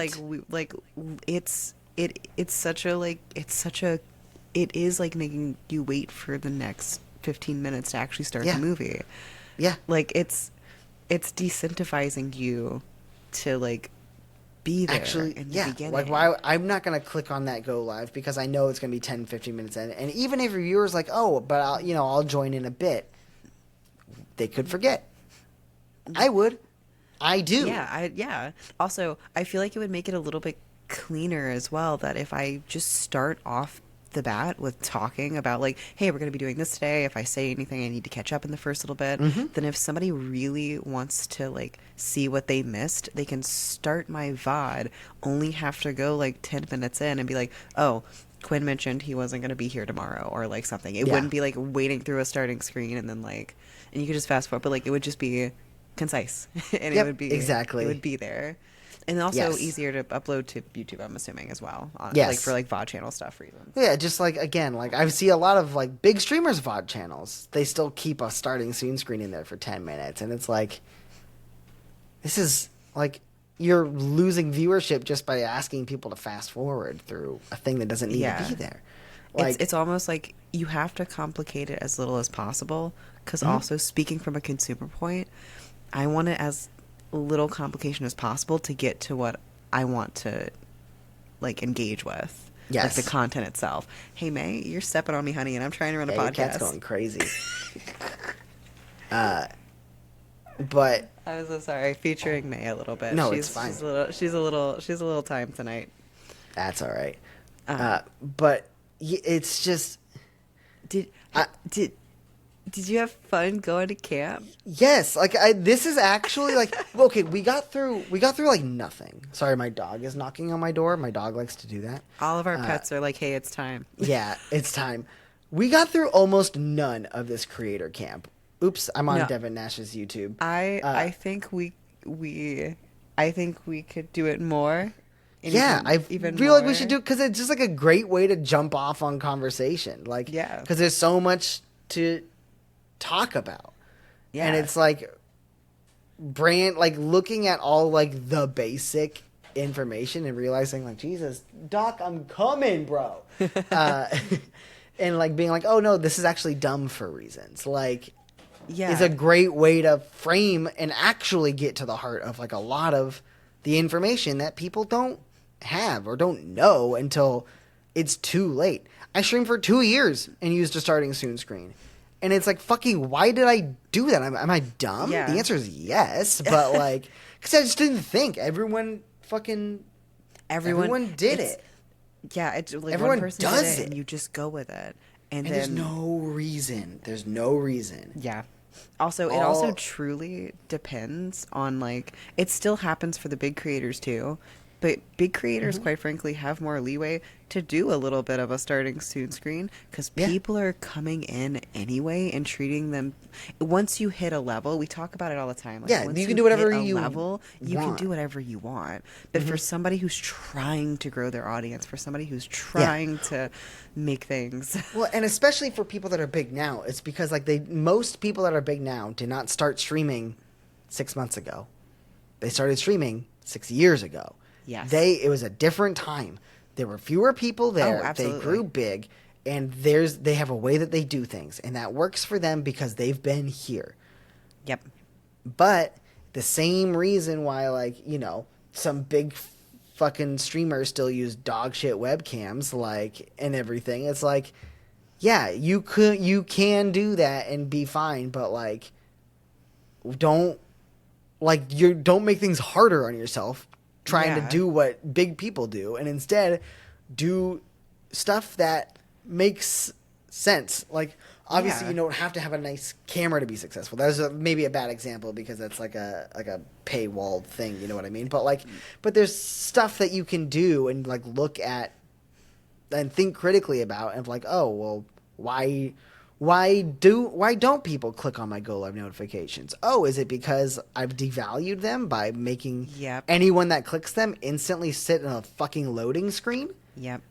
it's such a it is like making you wait for the next 15 minutes to actually start Yeah. the movie. Yeah. Like it's decentivizing you to like be there Actually, in the yeah. beginning. Like, why? I'm not gonna click on that go live because I know it's gonna be 10, 15 minutes in. And even if your viewer's like, oh, but I'll join in a bit. They could forget. I would. I do. Yeah. Also, I feel like it would make it a little bit cleaner as well that if I just start off the bat with talking about like, hey, we're going to be doing this today. If I say anything, I need to catch up in the first little bit. Then if somebody really wants to like see what they missed, they can start my VOD, only have to go like 10 minutes in and be like, oh, Quinn mentioned he wasn't going to be here tomorrow or like something. It Yeah. wouldn't be like waiting through a starting screen and then like, and you could just fast forward, but like it would just be concise and Yep, it would be exactly. it would be there. And also Yes. easier to upload to YouTube, I'm assuming, as well. Yes. Like for like VOD channel stuff reasons. Yeah, just like, again, like I see a lot of like big streamers VOD channels. They still keep a starting soon screen in there for 10 minutes. And it's like, this is like, you're losing viewership just by asking people to fast forward through a thing that doesn't need Yeah. to be there. Like, It's almost like you have to complicate it as little as possible. Because also, speaking from a consumer point, I want it as little complication as possible to get to what I want to like engage with. Yes. Like the content itself. Hey May, you're stepping on me, honey, and I'm trying to run a yeah, your podcast. cat's going crazy. But I was so sorry, featuring May a little bit. No, she's, it's fine. She's a little time tonight. that's all right. Uh, But it's just, Did you have fun going to camp? yes, like this is actually like, okay, we got through like nothing. Sorry, my dog is knocking on my door. My dog likes to do that. All of our pets are like, "Hey, it's time." Yeah, it's time. We got through almost none of this creator camp. Oops, I'm on No. Devin Nash's YouTube. I think we could do it more. And Yeah, I even feel like we more. should do, because it's just like a great way to jump off on conversation. Like, Yeah. because there's so much to talk about. Yeah. And it's like like looking at all like the basic information and realizing like, Jesus, Doc, I'm coming, bro. And like being like, oh no, this is actually dumb for reasons. Like, Yeah. is a great way to frame and actually get to the heart of like a lot of the information that people don't have or don't know until it's too late. I streamed for 2 years and used a starting soon screen. And it's like, fucking, why did I do that? Am I dumb? Yeah. The answer is yes, but like, because I just didn't think. Everyone did it's- it. Yeah, it's like Everyone one person does did it. and you just go with it. And And then there's no reason. Yeah. Also, it also All- truly depends on like it still happens for the big creators too, but big creators, quite frankly, have more leeway to do a little bit of a starting soon screen because Yeah. people are coming in anyway and treating them. Once you hit a level, we talk about it all the time. Like, Yeah, once you can do whatever hit a you level. You can want. do whatever you want. But for somebody who's trying to grow their audience, for somebody who's trying to make things. Well, and especially for people that are big now, it's because like most people that are big now did not start streaming 6 months ago. They started streaming 6 years ago. Yes. It was a different time. There were fewer people there. They absolutely. grew big, and they have a way that they do things, and that works for them because they've been here. Yep. But the same reason why, like, some big fucking streamers still use dog shit webcams, like, and everything. It's like, yeah, you can do that and be fine, but like, don't make things harder on yourself trying Yeah. to do what big people do, and instead do stuff that makes sense. Like, obviously, Yeah. you don't have to have a nice camera to be successful. That was maybe a bad example because that's like a paywall thing. You know what I mean? But there's stuff that you can do and like look at and think critically about, and like, oh well, why don't people click on my Go Live notifications? Oh, is it because I've devalued them by making Yep. anyone that clicks them instantly sit in a fucking loading screen? Yep.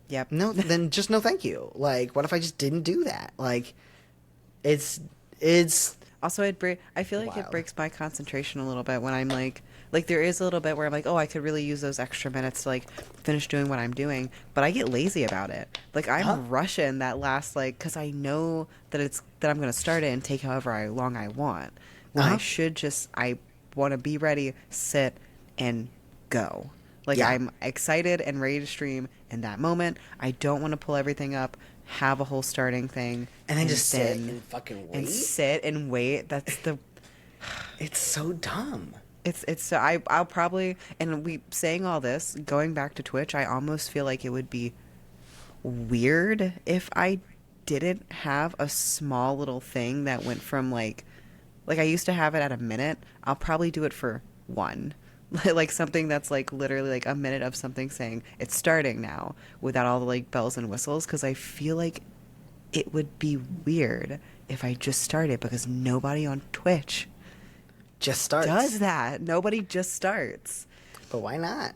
Yep. No, then just no thank you. Like, what if I just didn't do that? Like, it's It's Also, I feel like it Wild. breaks my concentration a little bit when I'm like there is a little bit where I'm like, oh, I could really use those extra minutes to like finish doing what I'm doing, but I get lazy about it. Like I'm rushing that last because I know that I'm gonna start it and take however long I want. When I should I want to be ready, sit, and go. Like Yeah. I'm excited and ready to stream in that moment. I don't want to pull everything up, have a whole starting thing, and then just sit then- and fucking wait. and sit and wait. That's the. It's so dumb. It's so I'll probably and we saying all this going back to Twitch. I almost feel like it would be weird if I didn't have a small little thing that went from like I used to have it at a minute. I'll probably do it for one. Like something that's like literally like a minute of something saying it's starting now without all the like bells and whistles, because I feel like it would be weird if I just started, because nobody on Twitch Just starts. does that. Nobody just starts. But why not?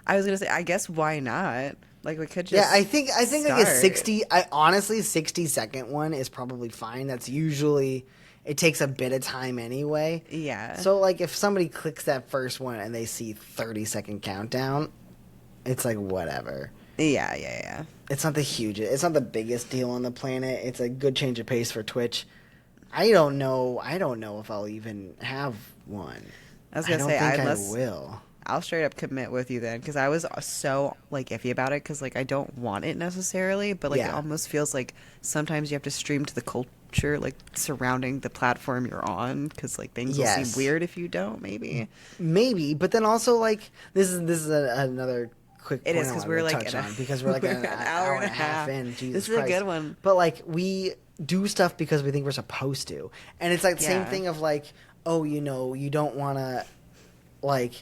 I was gonna say, I guess why not? Like we could just Yeah, I think like a start. 60. I honestly 60-second one is probably fine. That's usually it takes a bit of time anyway. Yeah. So like if somebody clicks that first one and they see 30-second countdown, it's like whatever. Yeah. It's not the biggest deal on the planet. It's a good change of pace for Twitch. I don't know if I'll even have one. I was gonna don't say, think unless I will. I'll straight up commit with you then, because I was so like iffy about it, because like I don't want it necessarily, but like it Yeah. almost feels like sometimes you have to stream to the culture like surrounding the platform you're on, because like things will Yes. seem weird if you don't. Maybe, but then also like this is another quick It point is, I 'cause wanted we're, to like, touch in a- on because we're like an hour and a half in. Jesus This is a Christ. good one. But like we do stuff because we think we're supposed to, and it's like the same Yeah. thing of like, oh, you don't want to like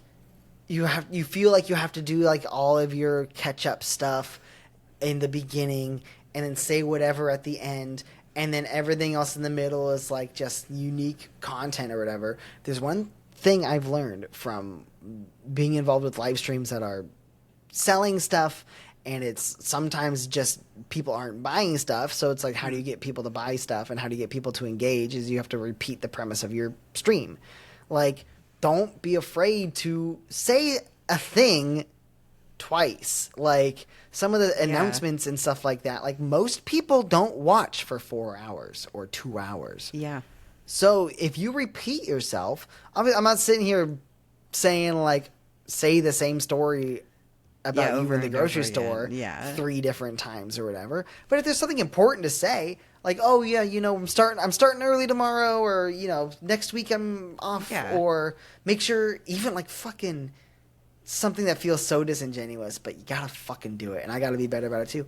you feel like you have to do like all of your catch up stuff in the beginning and then say whatever at the end, and then everything else in the middle is like just unique content or whatever. There's one thing I've learned from being involved with live streams that are selling stuff, and it's sometimes just people aren't buying stuff, so it's like how do you get people to buy stuff and how do you get people to engage is you have to repeat the premise of your stream. Like, don't be afraid to say a thing twice. Like some of the announcements and stuff like that, like most people don't watch for 4 hours or 2 hours. Yeah. So if you repeat yourself, I'm not sitting here saying like say the same story about you over in the and grocery over store again. Yeah. 3 different times or whatever. But if there's something important to say, like, oh yeah, I'm starting early tomorrow, or next week I'm off, Yeah. or make sure even like fucking something that feels so disingenuous, but you gotta fucking do it, and I gotta be better about it too.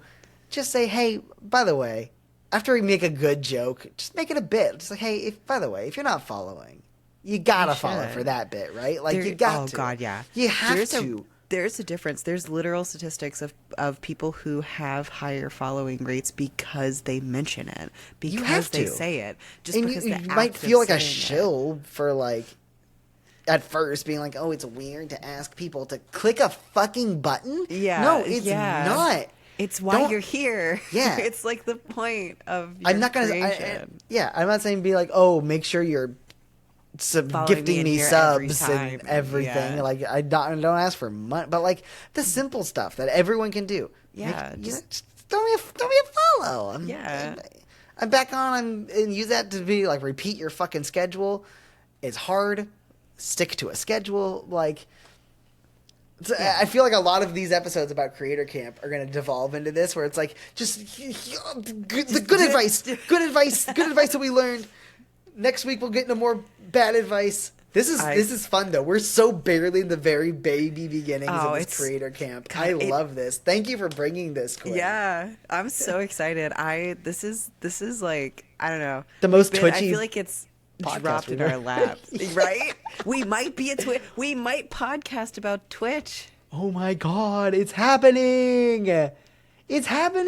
Just say, hey, by the way, after we make a good joke, just make it a bit. Just like, hey, by the way, if you're not following, you gotta follow should. for that bit, right? Like you Oh got to. God, yeah. You have There's to. There's a difference. There's literal statistics of people who have higher following rates because they mention it, because You have they to. say it. Just And because you the might act of feel like a saying it. shill for like at first being like, oh, it's weird to ask people to click a fucking button. Yeah, No, it's yeah. not. It's why Don't- you're here. Yeah. It's like the point of your I'm not gonna. creation. I'm not saying be like, oh, make sure you're Following gifting me in me here every subs time, and everything. yeah. Like I don't ask for money, but like the simple stuff that everyone can do. Yeah, Just throw me a follow. Yeah. I'm back on and use that to be like repeat your fucking schedule. It's hard. Stick to a schedule. Like. So I feel like a lot of these episodes about Creator Camp are going to devolve into this, where it's like just good advice, good advice that we learned. Next week we'll get into more bad advice. This is fun though. We're so barely in the very baby beginnings of this Creator Camp. God, I love this. Thank you for bringing this, Quinn. Yeah, I'm so excited. This is like, I don't know, The most I twitchy feel like it's podcast dropped in we've our ever- laps, right? We might be we might podcast about Twitch. Oh my God, it's happening! It's happening!